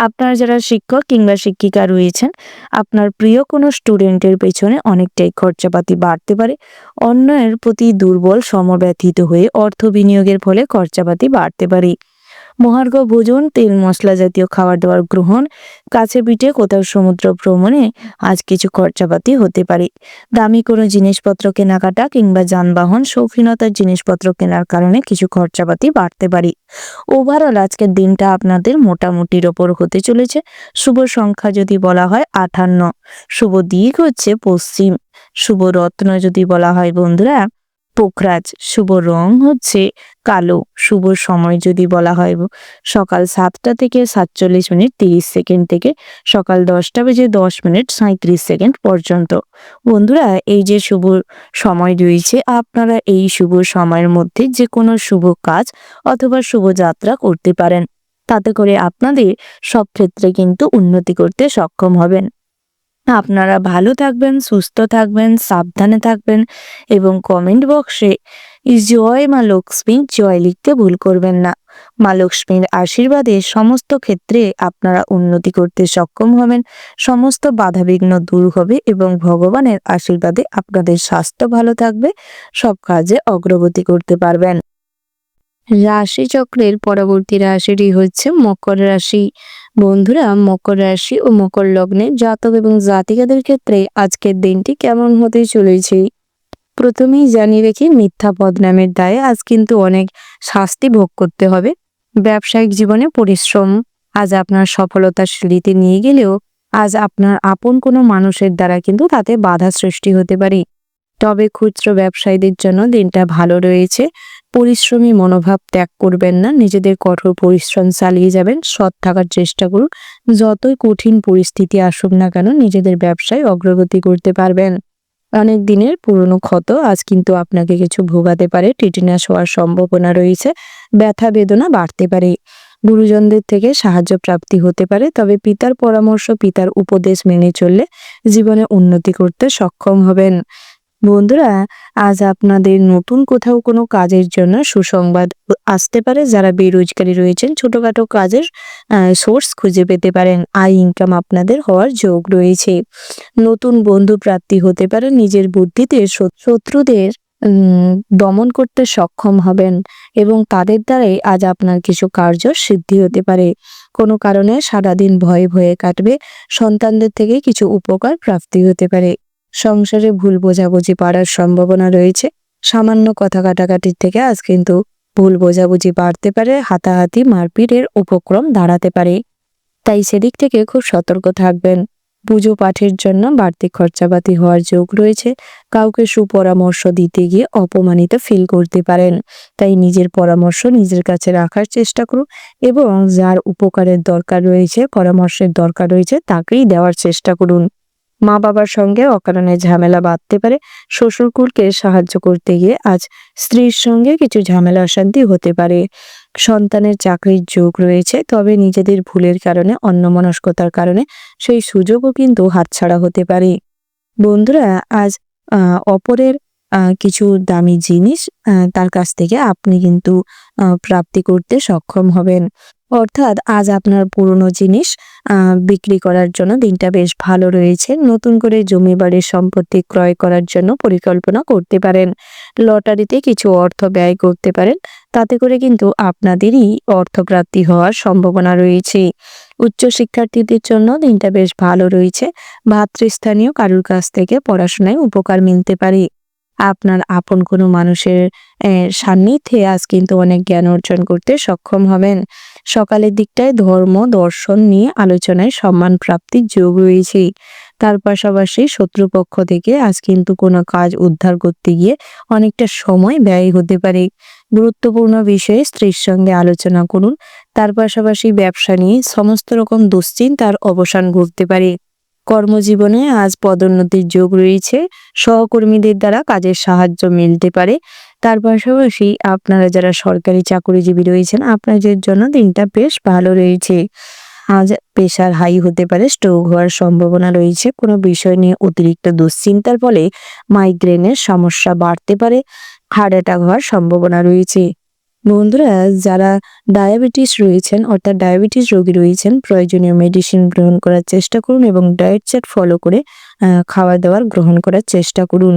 আপনারা যারা শিক্ষক কিংবা শিক্ষিকা রয়েছেন, আপনার প্রিয় কোনো স্টুডেন্টের পেছনে অনেকটাই খরচাপাতি বাড়তে পারে। অন্যের প্রতি দুর্বল সমব্যথিত হয়ে অর্থ বিনিয়োগের ফলে খরচাপাতি বাড়তে পারে। মহার্ঘ ভোজন, তেল মশলা জাতীয় খাবার দাবার গ্রহণ, কাছে পিঠে কোথাও সমুদ্র ভ্রমণে আজ কিছু খরচাপাতি হতে পারে। দামি কোনো জিনিসপত্র কেনাকাটা কিংবা যানবাহন শৌখিনতার জিনিসপত্র কেনার কারণে কিছু খরচাপাতি বাড়তে পারে। ওভারঅল আজকের দিনটা আপনাদের মোটামুটির ওপর হতে চলেছে। শুভ সংখ্যা যদি বলা হয় 58, শুভ দিক হচ্ছে পশ্চিম, শুভ রত্ন যদি বলা হয় বন্ধুরা পোখরাজ, শুভ রং হচ্ছে কালো। শুভ সময় যদি বলা হয় সকাল 7টা থেকে 47 মিনিট 30 সেকেন্ড থেকে সকাল 10টা বেজে 10 মিনিট 37 সেকেন্ড পর্যন্ত। বন্ধুরা, এই যে শুভ সময় রয়েছে, আপনারা এই শুভ সময়ের মধ্যে যে কোনো শুভ কাজ অথবা শুভ যাত্রা করতে পারেন। তাতে করে আপনাদের সব ক্ষেত্রে কিন্তু উন্নতি করতে সক্ষম হবেন। আপনারা ভালো থাকবেন, সুস্থ থাকবেন, সাবধানে থাকবেন এবং কমেন্ট বক্সে জয় মা লক্ষ্মী জয় লিখতে ভুল করবেন না। মা লক্ষ্মীর আশীর্বাদে সমস্ত ক্ষেত্রে আপনারা উন্নতি করতে সক্ষম হবেন, সমস্ত বাধাবিঘ্ন দূর হবে এবং ভগবানের আশীর্বাদে আপনাদের স্বাস্থ্য ভালো থাকবে, সব কাজে অগ্রগতি করতে পারবেন। রাশিচক্রের পরবর্তী রাশিটি হচ্ছে মকর রাশি। বন্ধুরা, মকর রাশি ও মকর লগ্নে জাতক এবং জাতিকাদের ক্ষেত্রে আজকের দিনটি কেমন হতে চলেছে। প্রথমেই জানিয়ে রেখি, মিথ্যা বদনামের দায়ে আজ কিন্তু অনেক শাস্তি ভোগ করতে হবে। ব্যবসায়িক জীবনে পরিশ্রম আজ আপনার সফলতার সিঁড়িতে নিয়ে গেলেও আজ আপনার আপন কোনো মানুষের দ্বারা কিন্তু তাতে বাধা সৃষ্টি হতে পারে। তবে খুচরো ব্যবসায়ীদের জন্য দিনটা ভালো রয়েছে। পরিশ্রমী মনোভাব ত্যাগ করবেন না, নিজেদের কঠোর পরিশ্রম চালিয়ে যাবেন, সৎ থাকার চেষ্টা করুন। যতই কঠিন পরিস্থিতি আসুক না কেন নিজেদের ব্যবসায় অগ্রগতি করতে পারবেন। অনেক দিনের পুরনো ক্ষত আজ কিন্তু আপনাকে কিছু ভোগাতে পারে, টিটেনাস হওয়ার সম্ভাবনা রয়েছে, ব্যথা বেদনা বাড়তে পারে। গুরুজনদের থেকে সাহায্য প্রাপ্তি হতে পারে, তবে পিতার পরামর্শ, পিতার উপদেশ মেনে চললে জীবনে উন্নতি করতে সক্ষম হবেন। বন্ধুরা, আজ আপনাদের নতুন কোথাও কোনো কাজের জন্য সুসংবাদ আসতে পারে। যারা বেরোজগারি রয়েছেন, ছোটখাটো কাজের সোর্স খুঁজে পেতে পারেন। আয় ইনকাম আপনাদের হওয়ার যোগ রয়েছে। নতুন বন্ধু প্রাপ্তি হতে পারে। নিজের বুদ্ধিতে শত্রুদের দমন করতে সক্ষম হবেন এবং তাদের দ্বারাই আজ আপনার কিছু কার্য সিদ্ধি হতে পারে। কোনো কারণে সারাদিন ভয়ে ভয়ে কাটবে। সন্তানদের থেকে কিছু উপকার প্রাপ্তি হতে পারে। সংসারে ভুল বোঝাবুঝি বাড়ার সম্ভাবনা রয়েছে। সামান্য কথা কাটাকাটির থেকে আজ কিন্তু ভুল বোঝাবুঝি বাড়তে পারে, হাতাহাতি মারপিটের উপক্রম দাঁড়াতে পারে। তাই সেদিক থেকে খুব সতর্ক থাকবেন। পুজো পাঠের জন্য বাড়তি খরচাপাতি হওয়ার যোগ রয়েছে। কাউকে সুপরামর্শ দিতে গিয়ে অপমানিত ফিল করতে পারেন। তাই নিজের পরামর্শ নিজের কাছে রাখার চেষ্টা করুন এবং যার উপকারের দরকার রয়েছে, পরামর্শের দরকার রয়েছে, তাকেই দেওয়ার চেষ্টা করুন। মা বাবার সঙ্গে অকারণে ঝামেলা বাঁধতে পারে। শ্বশুরকুলকে সাহায্য করতে গিয়ে আজ স্ত্রীর সঙ্গে কিছু ঝামেলা অশান্তি হতে পারে। সন্তানের চাকরির যোগ রয়েছে, তবে নিজেদের ভুলের কারণে, অন্যমনস্কতার কারণে সেই সুযোগও কিন্তু হাতছাড়া হতে পারে। বন্ধুরা, আজ অপরের কিছু দামি জিনিস তার কাছ থেকে আপনি কিন্তু প্রাপ্তি করতে সক্ষম হবেন। অর্থাৎ আজ আপনার পুরনো জিনিস বিক্রি করার জন্য দিনটা বেশ ভালো রয়েছে। নতুন করে জমি বাড়ির সম্পত্তি ক্রয় করার জন্য পরিকল্পনা করতে পারেন। লটারিতে কিছু অর্থ ব্যয় করতে পারেন, তাতে করে কিন্তু আপনাদেরই অর্থপ্রাপ্তি হওয়ার সম্ভাবনা রয়েছে। উচ্চশিক্ষার্থীদের জন্য দিনটা বেশ ভালো রয়েছে। ভাতৃস্থানীয় কারুর কাছ থেকে পড়াশোনায় উপকার মিলতে পারে। আপনার আপন কোনো মানুষের সান্নিধ্যে আজ কিন্তু অনেক জ্ঞান অর্জন করতে সক্ষম হবেন। সকালের দিকটায় ধর্ম দর্শন নিয়ে আলোচনায় সম্মান প্রাপ্তির যোগ রয়েছে। তার পাশাপাশি শত্রুপক্ষ থেকে আজ কিন্তু কোনো কাজ উদ্ধার করতে গিয়ে অনেকটা সময় ব্যয় হতে পারে। গুরুত্বপূর্ণ বিষয়ে স্ত্রীর সঙ্গে আলোচনা করুন। তার পাশাপাশি ব্যবসা নিয়ে সমস্ত রকম দুশ্চিন্তার অবসান ঘটতে পারে। কর্মজীবনে আজ পদোন্নতির যোগ রয়েছে। সহকর্মীদের দ্বারা কাজের সাহায্য মিলতে পারে। তার পাশাপাশি আপনারা যারা সরকারি চাকরিজীবী রয়েছেন, আপনাদের জন্য দিনটা বেশ ভালো রয়েছে। আজ প্রেশার হাই হতে পারে, স্ট্রোক হওয়ার সম্ভাবনা রয়েছে। কোনো বিষয় নিয়ে অতিরিক্ত দুশ্চিন্তার ফলে মাইগ্রেনের সমস্যা বাড়তে পারে, হার্ট অ্যাটাক হওয়ার সম্ভাবনা রয়েছে। বন্ধুরা, যারা ডায়াবেটিস রয়েছেন অর্থাৎ ডায়াবেটিস রোগী রয়েছেন, প্রয়োজনীয় মেডিসিন গ্রহণ করার চেষ্টা করুন এবং ডায়েট চার্ট ফলো করে খাওয়া দাওয়ার গ্রহণ করার চেষ্টা করুন।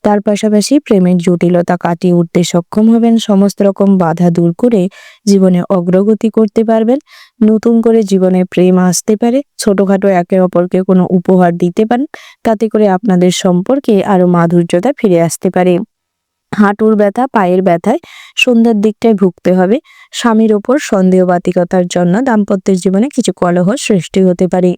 তার পাশাপাশি প্রেমের জটিলতা কাটিয়ে উঠতে সক্ষম হবেন। সমস্ত রকম বাধা দূর করে জীবনে অগ্রগতি করতে পারবেন। নতুন করে জীবনে প্রেম আসতে পারে। ছোটখাটো একে অপরকে কোনো উপহার দিতে পারেন, তাতে করে আপনাদের সম্পর্কে আরো মাধুর্যতা ফিরে আসতে পারে। হাঁটুর ব্যথা, পায়ের ব্যথায় সন্ধ্যার দিকটায় ভুগতে হবে। স্বামীর ওপর সন্দেহবাতিকতার জন্য দাম্পত্য জীবনে কিছু কলহ সৃষ্টি হতে পারে।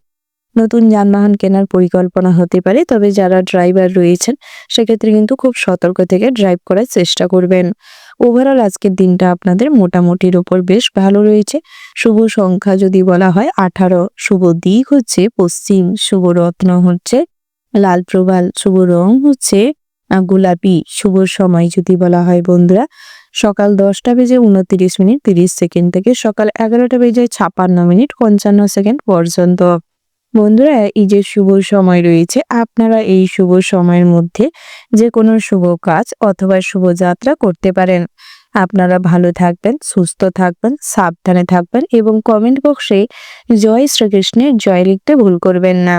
নতুন যানবাহন কেনার পরিকল্পনা হতে পারে, তবে যারা ড্রাইভার রয়েছেন সেক্ষেত্রে কিন্তু খুব সতর্ক থেকে ড্রাইভ করার চেষ্টা করবেন। ওভারঅল আজকের দিনটা আপনাদের মোটামুটির ওপর বেশ ভালো রয়েছে। শুভ সংখ্যা যদি বলা হয় 18, শুভ দিক হচ্ছে পশ্চিম, শুভ রত্ন হচ্ছে লাল প্রবাল, শুভ রং হচ্ছে গোলাপি। শুভ সময় যদি বলা হয় বন্ধুরা, সকাল 10:29:30 থেকে সকাল 11:56:55 পর্যন্ত। বন্ধুরা, এই যে শুভ সময় রয়েছে, আপনারা এই শুভ সময়ের মধ্যে যে কোনো শুভ কাজ অথবা শুভযাত্রা করতে পারেন। আপনারা ভালো থাকবেন, সুস্থ থাকবেন, সাবধানে থাকবেন এবং কমেন্ট বক্সে জয় শ্রীকৃষ্ণের জয় লিখতে ভুল করবেন না।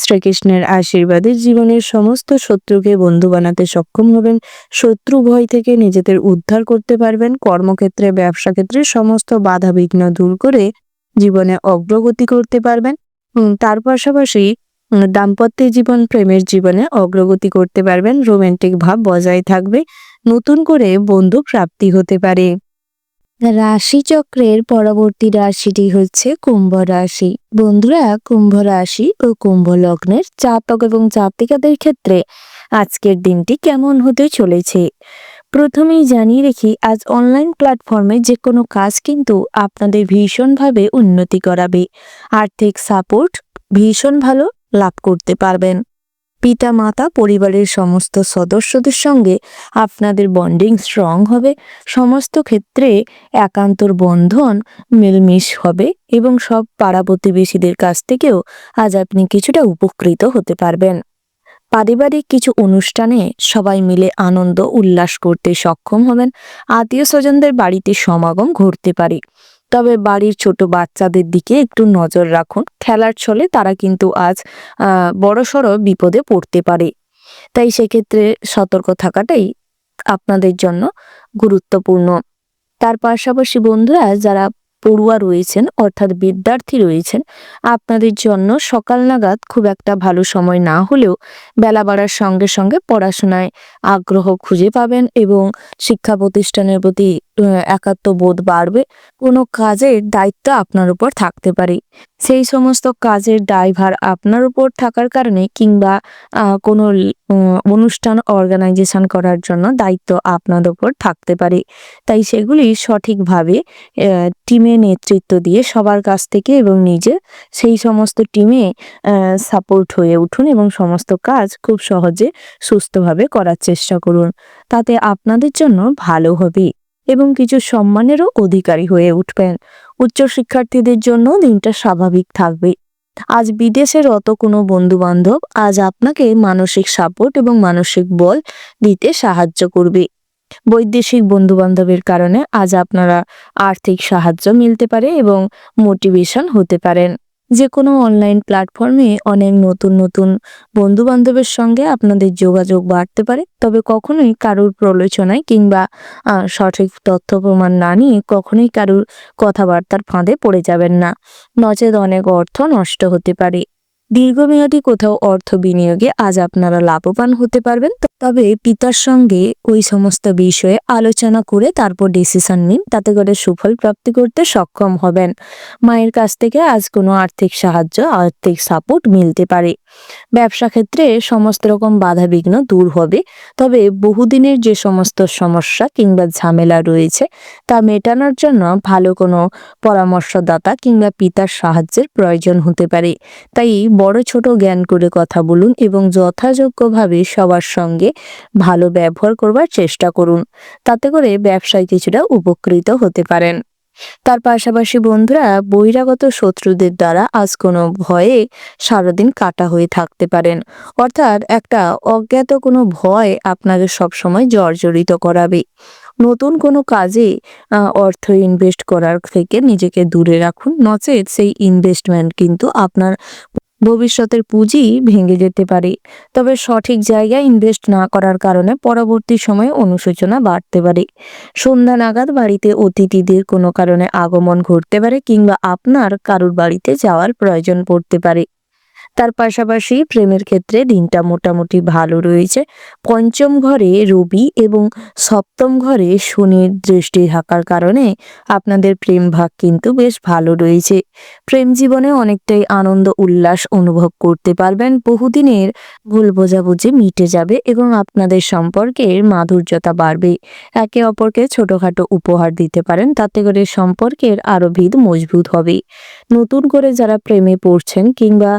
শ্রীকৃষ্ণের আশীর্বাদে জীবনের সমস্ত শত্রুকে বন্ধু বানাতে সক্ষম হবেন, শত্রু ভয় থেকে নিজেদের উদ্ধার করতে পারবেন, কর্মক্ষেত্রে ব্যবসা ক্ষেত্রে সমস্ত বাধা বিঘ্ন দূর করে জীবনে অগ্রগতি করতে পারবেন। তার পাশাপাশি দাম্পত্য জীবন, প্রেমের জীবনে অগ্রগতি করতে পারবেন, রোমান্টিক ভাব বজায় থাকবে, নতুন করে বন্ধু প্রাপ্তি হতে পারে। রাশিচক্রের পরবর্তী রাশিটি হচ্ছে কুম্ভ রাশি। বন্ধুরা, কুম্ভ রাশি ও কুম্ভ লগ্নের জাতক এবং জাতিকাদের ক্ষেত্রে আজকের দিনটি কেমন হতে চলেছে। প্রথমেই জানিয়ে রেখি, আজ অনলাইন প্ল্যাটফর্মে যে কোনো কাজ কিন্তু আপনাদের ভীষণভাবে উন্নতি করাবে। আর্থিক সাপোর্ট ভীষণ ভালো লাভ করতে পারবেন। পিতা মাতা পরিবারের সমস্ত সদস্যদের সঙ্গে আপনাদের বন্ডিং স্ট্রং হবে। সমস্ত ক্ষেত্রে একান্তর বন্ধন মিলমিশ হবে এবং সব পাড়া প্রতিবেশীদের কাছ থেকেও আজ আপনি কিছুটা উপকৃত হতে পারবেন। পারিবারিক কিছু অনুষ্ঠানে সবাই মিলে আনন্দ উল্লাস করতে সক্ষম হবেন। আত্মীয় স্বজনদের বাড়িতে সমাগম ঘটতে পারে, তবে বাড়ির ছোট বাচ্চাদের দিকে একটু নজর রাখুন। খেলার ছলে তারা কিন্তু আজ বড়সড় বিপদে পড়তে পারে, তাই সেক্ষেত্রে সতর্ক থাকাটাই আপনাদের জন্য গুরুত্বপূর্ণ। তার পাশাপাশি বন্ধুরা, যারা পড়ুয়া রয়েছেন অর্থাৎ বিদ্যার্থী রয়েছেন, আপনাদের জন্য সকাল নাগাদ খুব একটা ভালো সময় না হলেও বেলা বাড়ার সঙ্গে সঙ্গে পড়াশোনায় আগ্রহ খুঁজে পাবেন এবং শিক্ষা প্রতিষ্ঠানের প্রতি একাত্মবোধ বাড়বে। কোনো কাজের দায়িত্ব আপনার উপর থাকতে পারে, সেই সমস্ত কাজের দায়ভার আপনার উপর থাকার কারণে কিংবা কোনো অনুষ্ঠান অর্গানাইজেশন করার জন্য দায়িত্ব আপনার উপর থাকতে পারে, তাই সেগুলি সঠিকভাবে টিমে নেতৃত্ব দিয়ে সবার কাছ থেকে এবং নিজে সেই সমস্ত টিমে সাপোর্ট হয়ে উঠুন এবং সমস্ত কাজ খুব সহজে সুস্থভাবে করার চেষ্টা করুন। তাতে আপনাদের জন্য ভালো হবে এবং কিছু সম্মানেরও অধিকারী হয়ে উঠবেন। উচ্চশিক্ষার্থীদের জন্য দিনটা স্বাভাবিক থাকবে। আজ বিদেশের অত কোনো বন্ধু বান্ধব আজ আপনাকে মানসিক সাপোর্ট এবং মানসিক বল দিতে সাহায্য করবে। বৈদেশিক বন্ধু বান্ধবের কারণে আজ আপনারা আর্থিক সাহায্য মিলতে পারে এবং মোটিভেশন হতে পারেন। যে কোনো অনলাইন প্ল্যাটফর্মে অনেক নতুন নতুন বন্ধু বান্ধবের সঙ্গে আপনাদের যোগাযোগ বাড়তে পারে, তবে কখনোই কারুর প্রলোচনায় কিংবা সঠিক তথ্য প্রমাণ না নিয়ে কখনোই কারুর কথাবার্তার ফাঁদে পড়ে যাবেন না, নচেত অনেক অর্থ নষ্ট হতে পারে। দীর্ঘমেয়াদী কোথাও অর্থ বিনিয়োগে আজ আপনারা লাভবান হতে পারবেন, তবে পিতার সঙ্গে ওই সমস্ত বিষয়ে আলোচনা করে তারপর ডিসিশন নিন, তাতে করে সুফল প্রাপ্তি করতে সক্ষম হবেন। মায়ের কাছ থেকে আজ কোনো আর্থিক সাহায্য, আর্থিক সাপোর্ট মিলতে পারে। ব্যবসা ক্ষেত্রে সমস্ত রকম বাধা বিঘ্ন দূর হবে, তবে বহুদিনের যে সমস্ত সমস্যা কিংবা ঝামেলা রয়েছে তা মেটানোর জন্য ভালো কোনো পরামর্শদাতা কিংবা পিতার সাহায্যের প্রয়োজন হতে পারে। তাই বড় ছোট জ্ঞান করে কথা বলুন এবং যথাযোগ্যভাবে সবার সঙ্গে ভালো ব্যবহার করবার চেষ্টা করুন, তাতে করে ব্যবসায় কিছুটা উপকৃত হতে পারেন। তার পাশাপাশি বন্ধুরা, বহিরাগত শত্রুদের দ্বারা আজ কোনো ভয়ে সারাদিন কাটা হয়ে থাকতে পারেন, অর্থাৎ একটা অজ্ঞাত কোনো ভয় আপনাদের সবসময় জর্জরিত করাবে। নতুন কোনো কাজে অর্থ ইনভেস্ট করার থেকে নিজেকে দূরে রাখুন, নচেত সেই ইনভেস্টমেন্ট কিন্তু আপনার ভবিষ্যতের পুঁজি ভেঙে যেতে পারে। তবে সঠিক জায়গায় ইনভেস্ট না করার কারণে পরবর্তী সময়ে অনুশোচনা বাড়তে পারে। সন্ধ্যা নাগাদ বাড়িতে অতিথিদের কোনো কারণে আগমন ঘটতে পারে কিংবা আপনার কারুর বাড়িতে যাওয়ার প্রয়োজন পড়তে পারে। তার পাশাপাশি প্রেমের ক্ষেত্রে দিনটা মোটামুটি ভালো রয়েছে। পঞ্চম ঘরে রবি এবং সপ্তম ঘরে শনির দৃষ্টি থাকার কারণে আপনাদের প্রেম ভাগ কিন্তু বেশ ভালো রয়েছে। প্রেম জীবনে অনেকটাই আনন্দ উল্লাস অনুভব করতে পারবেন। বহুদিনের ভুল বোঝাবুঝি মিটে যাবে এবং আপনাদের সম্পর্কের মাধুর্যতা বাড়বে। একে অপরকে ছোটখাটো উপহার দিতে পারেন, তাতে করে সম্পর্কের আরো ভিত মজবুত হবে। নতুন করে যারা প্রেমে পড়ছেন কিংবা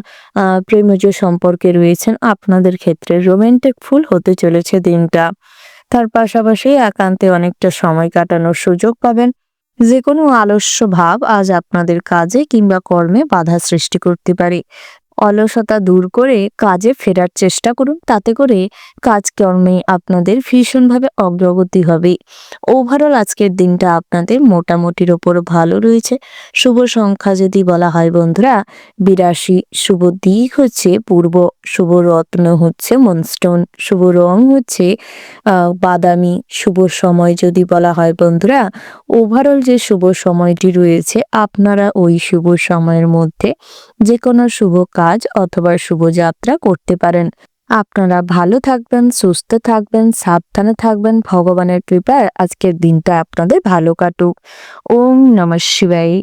প্রেমজ সম্পর্কে রয়েছেন, আপনাদের ক্ষেত্রে রোমান্টিক ফুল হতে চলেছে দিনটা। তার পাশাপাশি একান্তে অনেকটা সময় কাটানোর সুযোগ পাবেন। যে কোনো আলস্য ভাব আজ আপনাদের কাজে কিংবা কর্মে বাধা সৃষ্টি করতে পারে। অলসতা দূর করে কাজে ফেরার চেষ্টা করুন, তাতে করে কাজকর্মে আপনাদের ভীষণভাবে অগ্রগতি হবে। ওভারঅল আজকের দিনটা আপনাদের মোটামুটির ওপর ভালো রয়েছে। শুভ সংখ্যা যদি বলা হয় বন্ধুরা 82, শুভ দিক হচ্ছে পূর্ব, শুভ রত্ন হচ্ছে মনস্টোন, শুভ রং হচ্ছে বাদামি। শুভ সময় যদি বলা হয় বন্ধুরা, ওভারঅল যে শুভ সময়টি রয়েছে আপনারা ওই শুভ সময়ের মধ্যে যে কোনো শুভ কাজ অথবা শুভযাত্রা করতে পারেন। আপনারা ভালো থাকবেন, সুস্থ থাকবেন, সাবধানে থাকবেন। ভগবানের কৃপায় আজকের দিনটা আপনাদের ভালো কাটুক। ওম নমঃ শিবায়।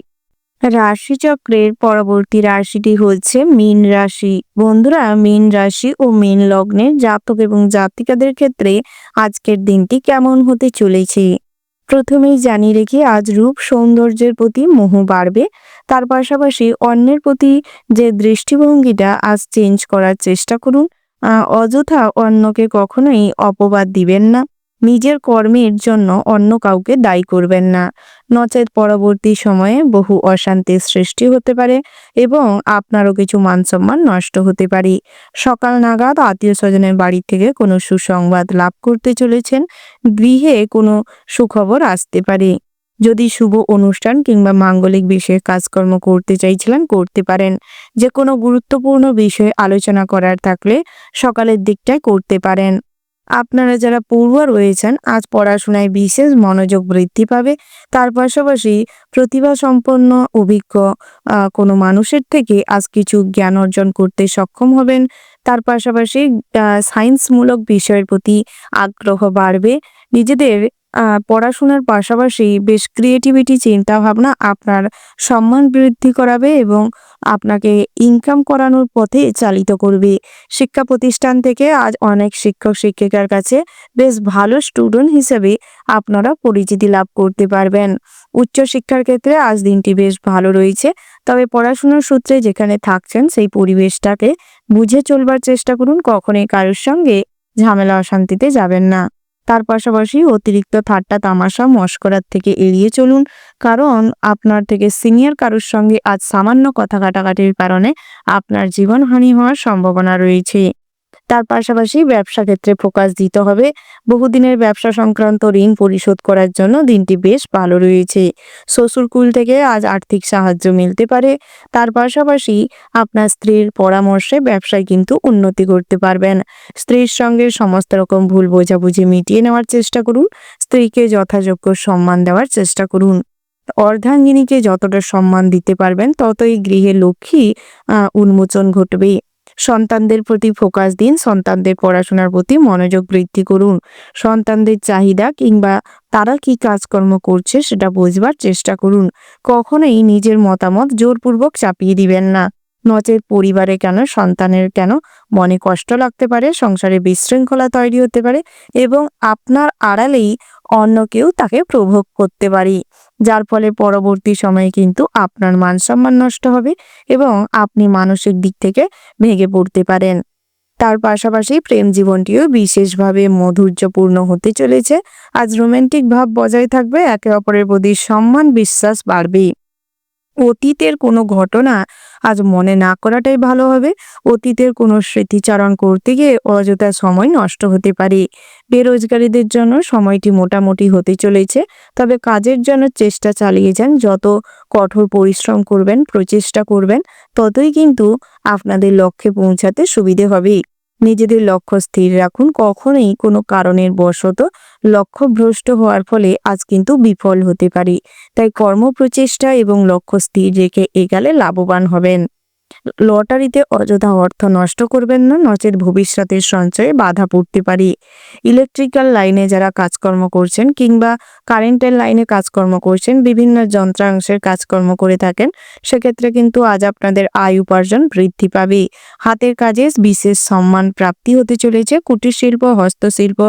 রাশিচক্রের পরবর্তী রাশিটি হচ্ছে মীন রাশি। বন্ধুরা, মীন রাশি ও মীন লগ্নের জাতক এবং জাতিকাদের ক্ষেত্রে আজকের দিনটি কেমন হতে চলেছে প্রথমেই জানিয়ে রেখে, আজ রূপ সৌন্দর্যের প্রতি মোহ বাড়বে। তার পাশাপাশি অন্যের প্রতি যে দৃষ্টিভঙ্গিটা আজ চেঞ্জ করার চেষ্টা করুন। অযথা অন্যকে কখনোই অপবাদ দিবেন না। নিজের কর্মের জন্য অন্য কাউকে দায়ী করবেন না, নচেত পরবর্তী সময়ে বহু অশান্তির সৃষ্টি হতে পারে এবং আপনারও কিছু মানসম্মান নষ্ট হতে পারে। সকাল নাগাদ আত্মীয় স্বজনের বাড়ি থেকে কোনো সুসংবাদ লাভ করতে চলেছেন। গৃহে কোনো সুখবর আসতে পারে। যদি শুভ অনুষ্ঠান কিংবা মাঙ্গলিক বিষয়ে কাজকর্ম করতে চাইছিলেন, করতে পারেন। যে কোনো গুরুত্বপূর্ণ বিষয়ে আলোচনা করার থাকলে সকালের দিকটায় করতে পারেন। আপনারা যারা পড়ুয়া রয়েছেন, আজ পড়াশোনায় বিশেষ মনোযোগ বৃদ্ধি পাবে। তার পাশাপাশি প্রতিভা সম্পন্ন অভিজ্ঞ কোনো মানুষের থেকে আজ কিছু জ্ঞান অর্জন করতে সক্ষম হবেন। তার পাশাপাশি সায়েন্সমূলক বিষয়ের প্রতি আগ্রহ বাড়বে। নিজেদের পড়াশোনার পাশাপাশি বেশ ক্রিয়েটিভিটি চিন্তাভাবনা আপনার সম্মান বৃদ্ধি করাবে এবং আপনাকে ইনকাম করানোর পথে চালিত করবে। শিক্ষা প্রতিষ্ঠান থেকে আজ অনেক শিক্ষক শিক্ষিকার কাছে বেশ ভালো স্টুডেন্ট হিসেবে আপনারা পরিচিতি লাভ করতে পারবেন। উচ্চশিক্ষার ক্ষেত্রে আজ দিনটি বেশ ভালো রয়েছে, তবে পড়াশোনার সূত্রে যেখানে থাকছেন সেই পরিবেশটাকে বুঝে চলবার চেষ্টা করুন। কখনোই কারোর সঙ্গে ঝামেলা অশান্তিতে যাবেন না। তার পাশাপাশি অতিরিক্ত ঠাট্টা তামাশা মশকরার থেকে এড়িয়ে চলুন, কারণ আপনার থেকে সিনিয়র কারোর সঙ্গে আজ সামান্য কথা কাটাকাটির কারণে আপনার জীবনহানি হওয়ার সম্ভাবনা রয়েছে। তার পাশাপাশি ব্যবসা ক্ষেত্রে ফোকাস দিতে হবে। বহুদিনের ব্যবসা সংক্রান্ত ঋণ পরিশোধ করার জন্য দিনটি বেশ ভালো রয়েছে। শ্বশুরকুল থেকে আজ আর্থিক সাহায্য মিলতে পারে। তার পাশাপাশি আপনার স্ত্রীর পরামর্শে ব্যবসায় কিন্তু উন্নতি করতে পারবেন। স্ত্রীর সঙ্গে সমস্ত রকম ভুল বোঝাবুঝি মিটিয়ে নেওয়ার চেষ্টা করুন। স্ত্রীকে যথাযোগ্য সম্মান দেওয়ার চেষ্টা করুন। অর্ধাঙ্গিনীকে যতটা সম্মান দিতে পারবেন ততই গৃহে লক্ষ্মী উন্মোচন ঘটবে। সন্তানদের প্রতি ফোকাস দিন। সন্তানদের পড়াশোনার প্রতি মনোযোগ বৃদ্ধি করুন। সন্তানদের চাহিদা কিংবা তারা কি কাজকর্ম করছে সেটা বোঝবার চেষ্টা করুন। কখনোই নিজের মতামত জোরপূর্বক চাপিয়ে দিবেন না, নচেত পরিবারে কেন, সন্তানের কেন মনে কষ্ট লাগতে পারে, সংসারে বিশৃঙ্খলা তৈরি হতে পারে এবং আপনার আড়ালেই অন্য কেউ তাকে প্রভোগ করতে পারে, যার ফলে পরবর্তী সময়ে কিন্তু আপনার মান সম্মান নষ্ট হবে এবং আপনি মানসিক দিক থেকে ভেঙে পড়তে পারেন। তার পাশাপাশি প্রেম জীবনটিও বিশেষভাবে মধুর্যপূর্ণ হতে চলেছে। আজ রোমান্টিক ভাব বজায় থাকবে। একে অপরের প্রতি সম্মান বিশ্বাস বাড়বে। অতীতের কোনো ঘটনা আজ মনে না করাটাই ভালো হবে। অতীতের কোনো স্মৃতিচারণ করতে গিয়ে অযথা সময় নষ্ট হতে পারে। বেরোজগারীদের জন্য সময়টি মোটামুটি হতে চলেছে, তবে কাজের জন্য চেষ্টা চালিয়ে যান। যত কঠোর পরিশ্রম করবেন, প্রচেষ্টা করবেন, ততই কিন্তু আপনাদের লক্ষ্যে পৌঁছাতে সুবিধে হবে। নিজেদের লক্ষ্য স্থির রাখুন। কখনোই কোনো কারণের বশত লক্ষ্যভ্রষ্ট হওয়ার ফলে আজ কিন্তু বিফল হতে পারে। তাই কর্মপ্রচেষ্টা এবং লক্ষ্য স্থির রেখে এগালে লাভবান হবেন। লটারিতে অযথা অর্থ নষ্ট করবেন না, নচেৎ ভবিষ্যতের সঞ্চয়ে বাধা পড়তে পারে। ইলেকট্রিক্যাল লাইনে যারা কাজকর্ম করছেন কিংবা কারেন্টের লাইনে কাজকর্ম করছেন, বিভিন্ন যন্ত্রাংশের কাজকর্ম করে থাকেন, সেক্ষেত্রে কিন্তু আজ আপনাদের আয় উপার্জন বৃদ্ধি পাবে। হাতের কাজে বিশেষ সম্মান প্রাপ্তি হতে চলেছে। কুটির শিল্প, হস্তশিল্প,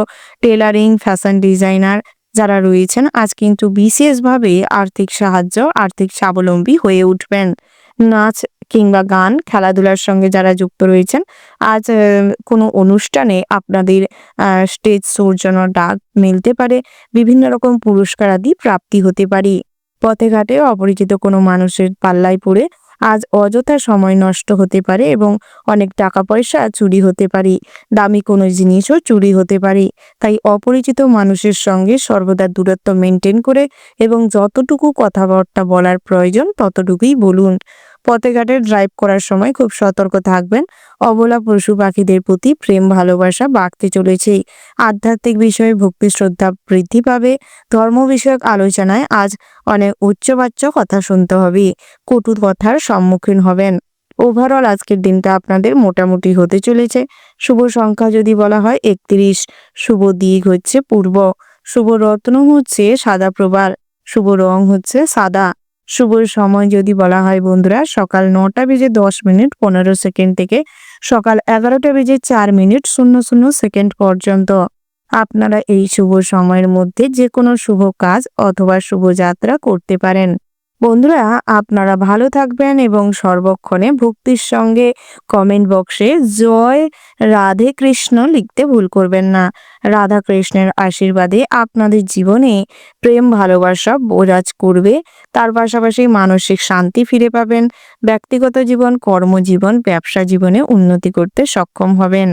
টেলারিং, ফ্যাশন ডিজাইনার যারা রয়েছেন আজ কিন্তু বিশেষভাবে আর্থিক সাহায্য, আর্থিক স্বাবলম্বী হয়ে উঠবেন। নাচ কিংবা গান, খেলাধুলার সঙ্গে যারা যুক্ত রয়েছেন আজ কোনো অনুষ্ঠানে আপনাদের স্টেজ শোর জন্য ডাক মিলতে পারে, বিভিন্ন রকম পুরস্কার আদি প্রাপ্তি হতে পারে। পথে ঘাটে অপরিচিত কোনো মানুষের পাল্লায় পড়ে আজ অযথা সময় নষ্ট হতে পারে এবং অনেক টাকা পয়সা চুরি হতে পারে, দামি কোনো জিনিসও চুরি হতে পারে। তাই অপরিচিত মানুষের সঙ্গে সর্বদা দূরত্ব মেনটেন করে এবং যতটুকু কথাবার্তা বলার প্রয়োজন ততটুকুই বলুন। পথে ঘাটে ড্রাইভ করার সময় খুব সতর্ক থাকবেন। অবলা পশু পাখিদের প্রতি প্রেম ভালোবাসা বাড়তে চলেছে। আধ্যাত্মিক বিষয়ে ভক্তি শ্রদ্ধা বৃদ্ধি পাবে। ধর্ম বিষয়ক আলোচনায় আজ অনেক উচ্চবাচ্য কথা শুনতে হবে, কটু কথার সম্মুখীন হবেন। ওভারঅল আজকের দিনটা আপনাদের মোটামুটি হতে চলেছে। শুভ সংখ্যা যদি বলা হয় 31, শুভ দিক হচ্ছে পূর্ব, শুভ রত্ন হচ্ছে সাদা প্রবাল, শুভ রং হচ্ছে সাদা। শুভ সময় যদি বলা হয় বন্ধুরা সকাল 9:10:15 থেকে সকাল 11:04:00 পর্যন্ত। আপনারা এই শুভ সময়ের মধ্যে যে কোনো শুভ কাজ অথবা শুভযাত্রা করতে পারেন। বন্ধুরা, আপনারা ভালো থাকবেন এবং সর্বক্ষণে ভক্তির সঙ্গে কমেন্ট বক্সে জয় রাধে কৃষ্ণ লিখতে ভুল করবেন না। রাধা কৃষ্ণের আশীর্বাদে আপনাদের জীবনে প্রেম ভালোবাসা বিরাজ করবে। তার পাশাপাশি মানসিক শান্তি ফিরে পাবেন। ব্যক্তিগত জীবন, কর্মজীবন, ব্যবসা জীবনে উন্নতি করতে সক্ষম হবেন।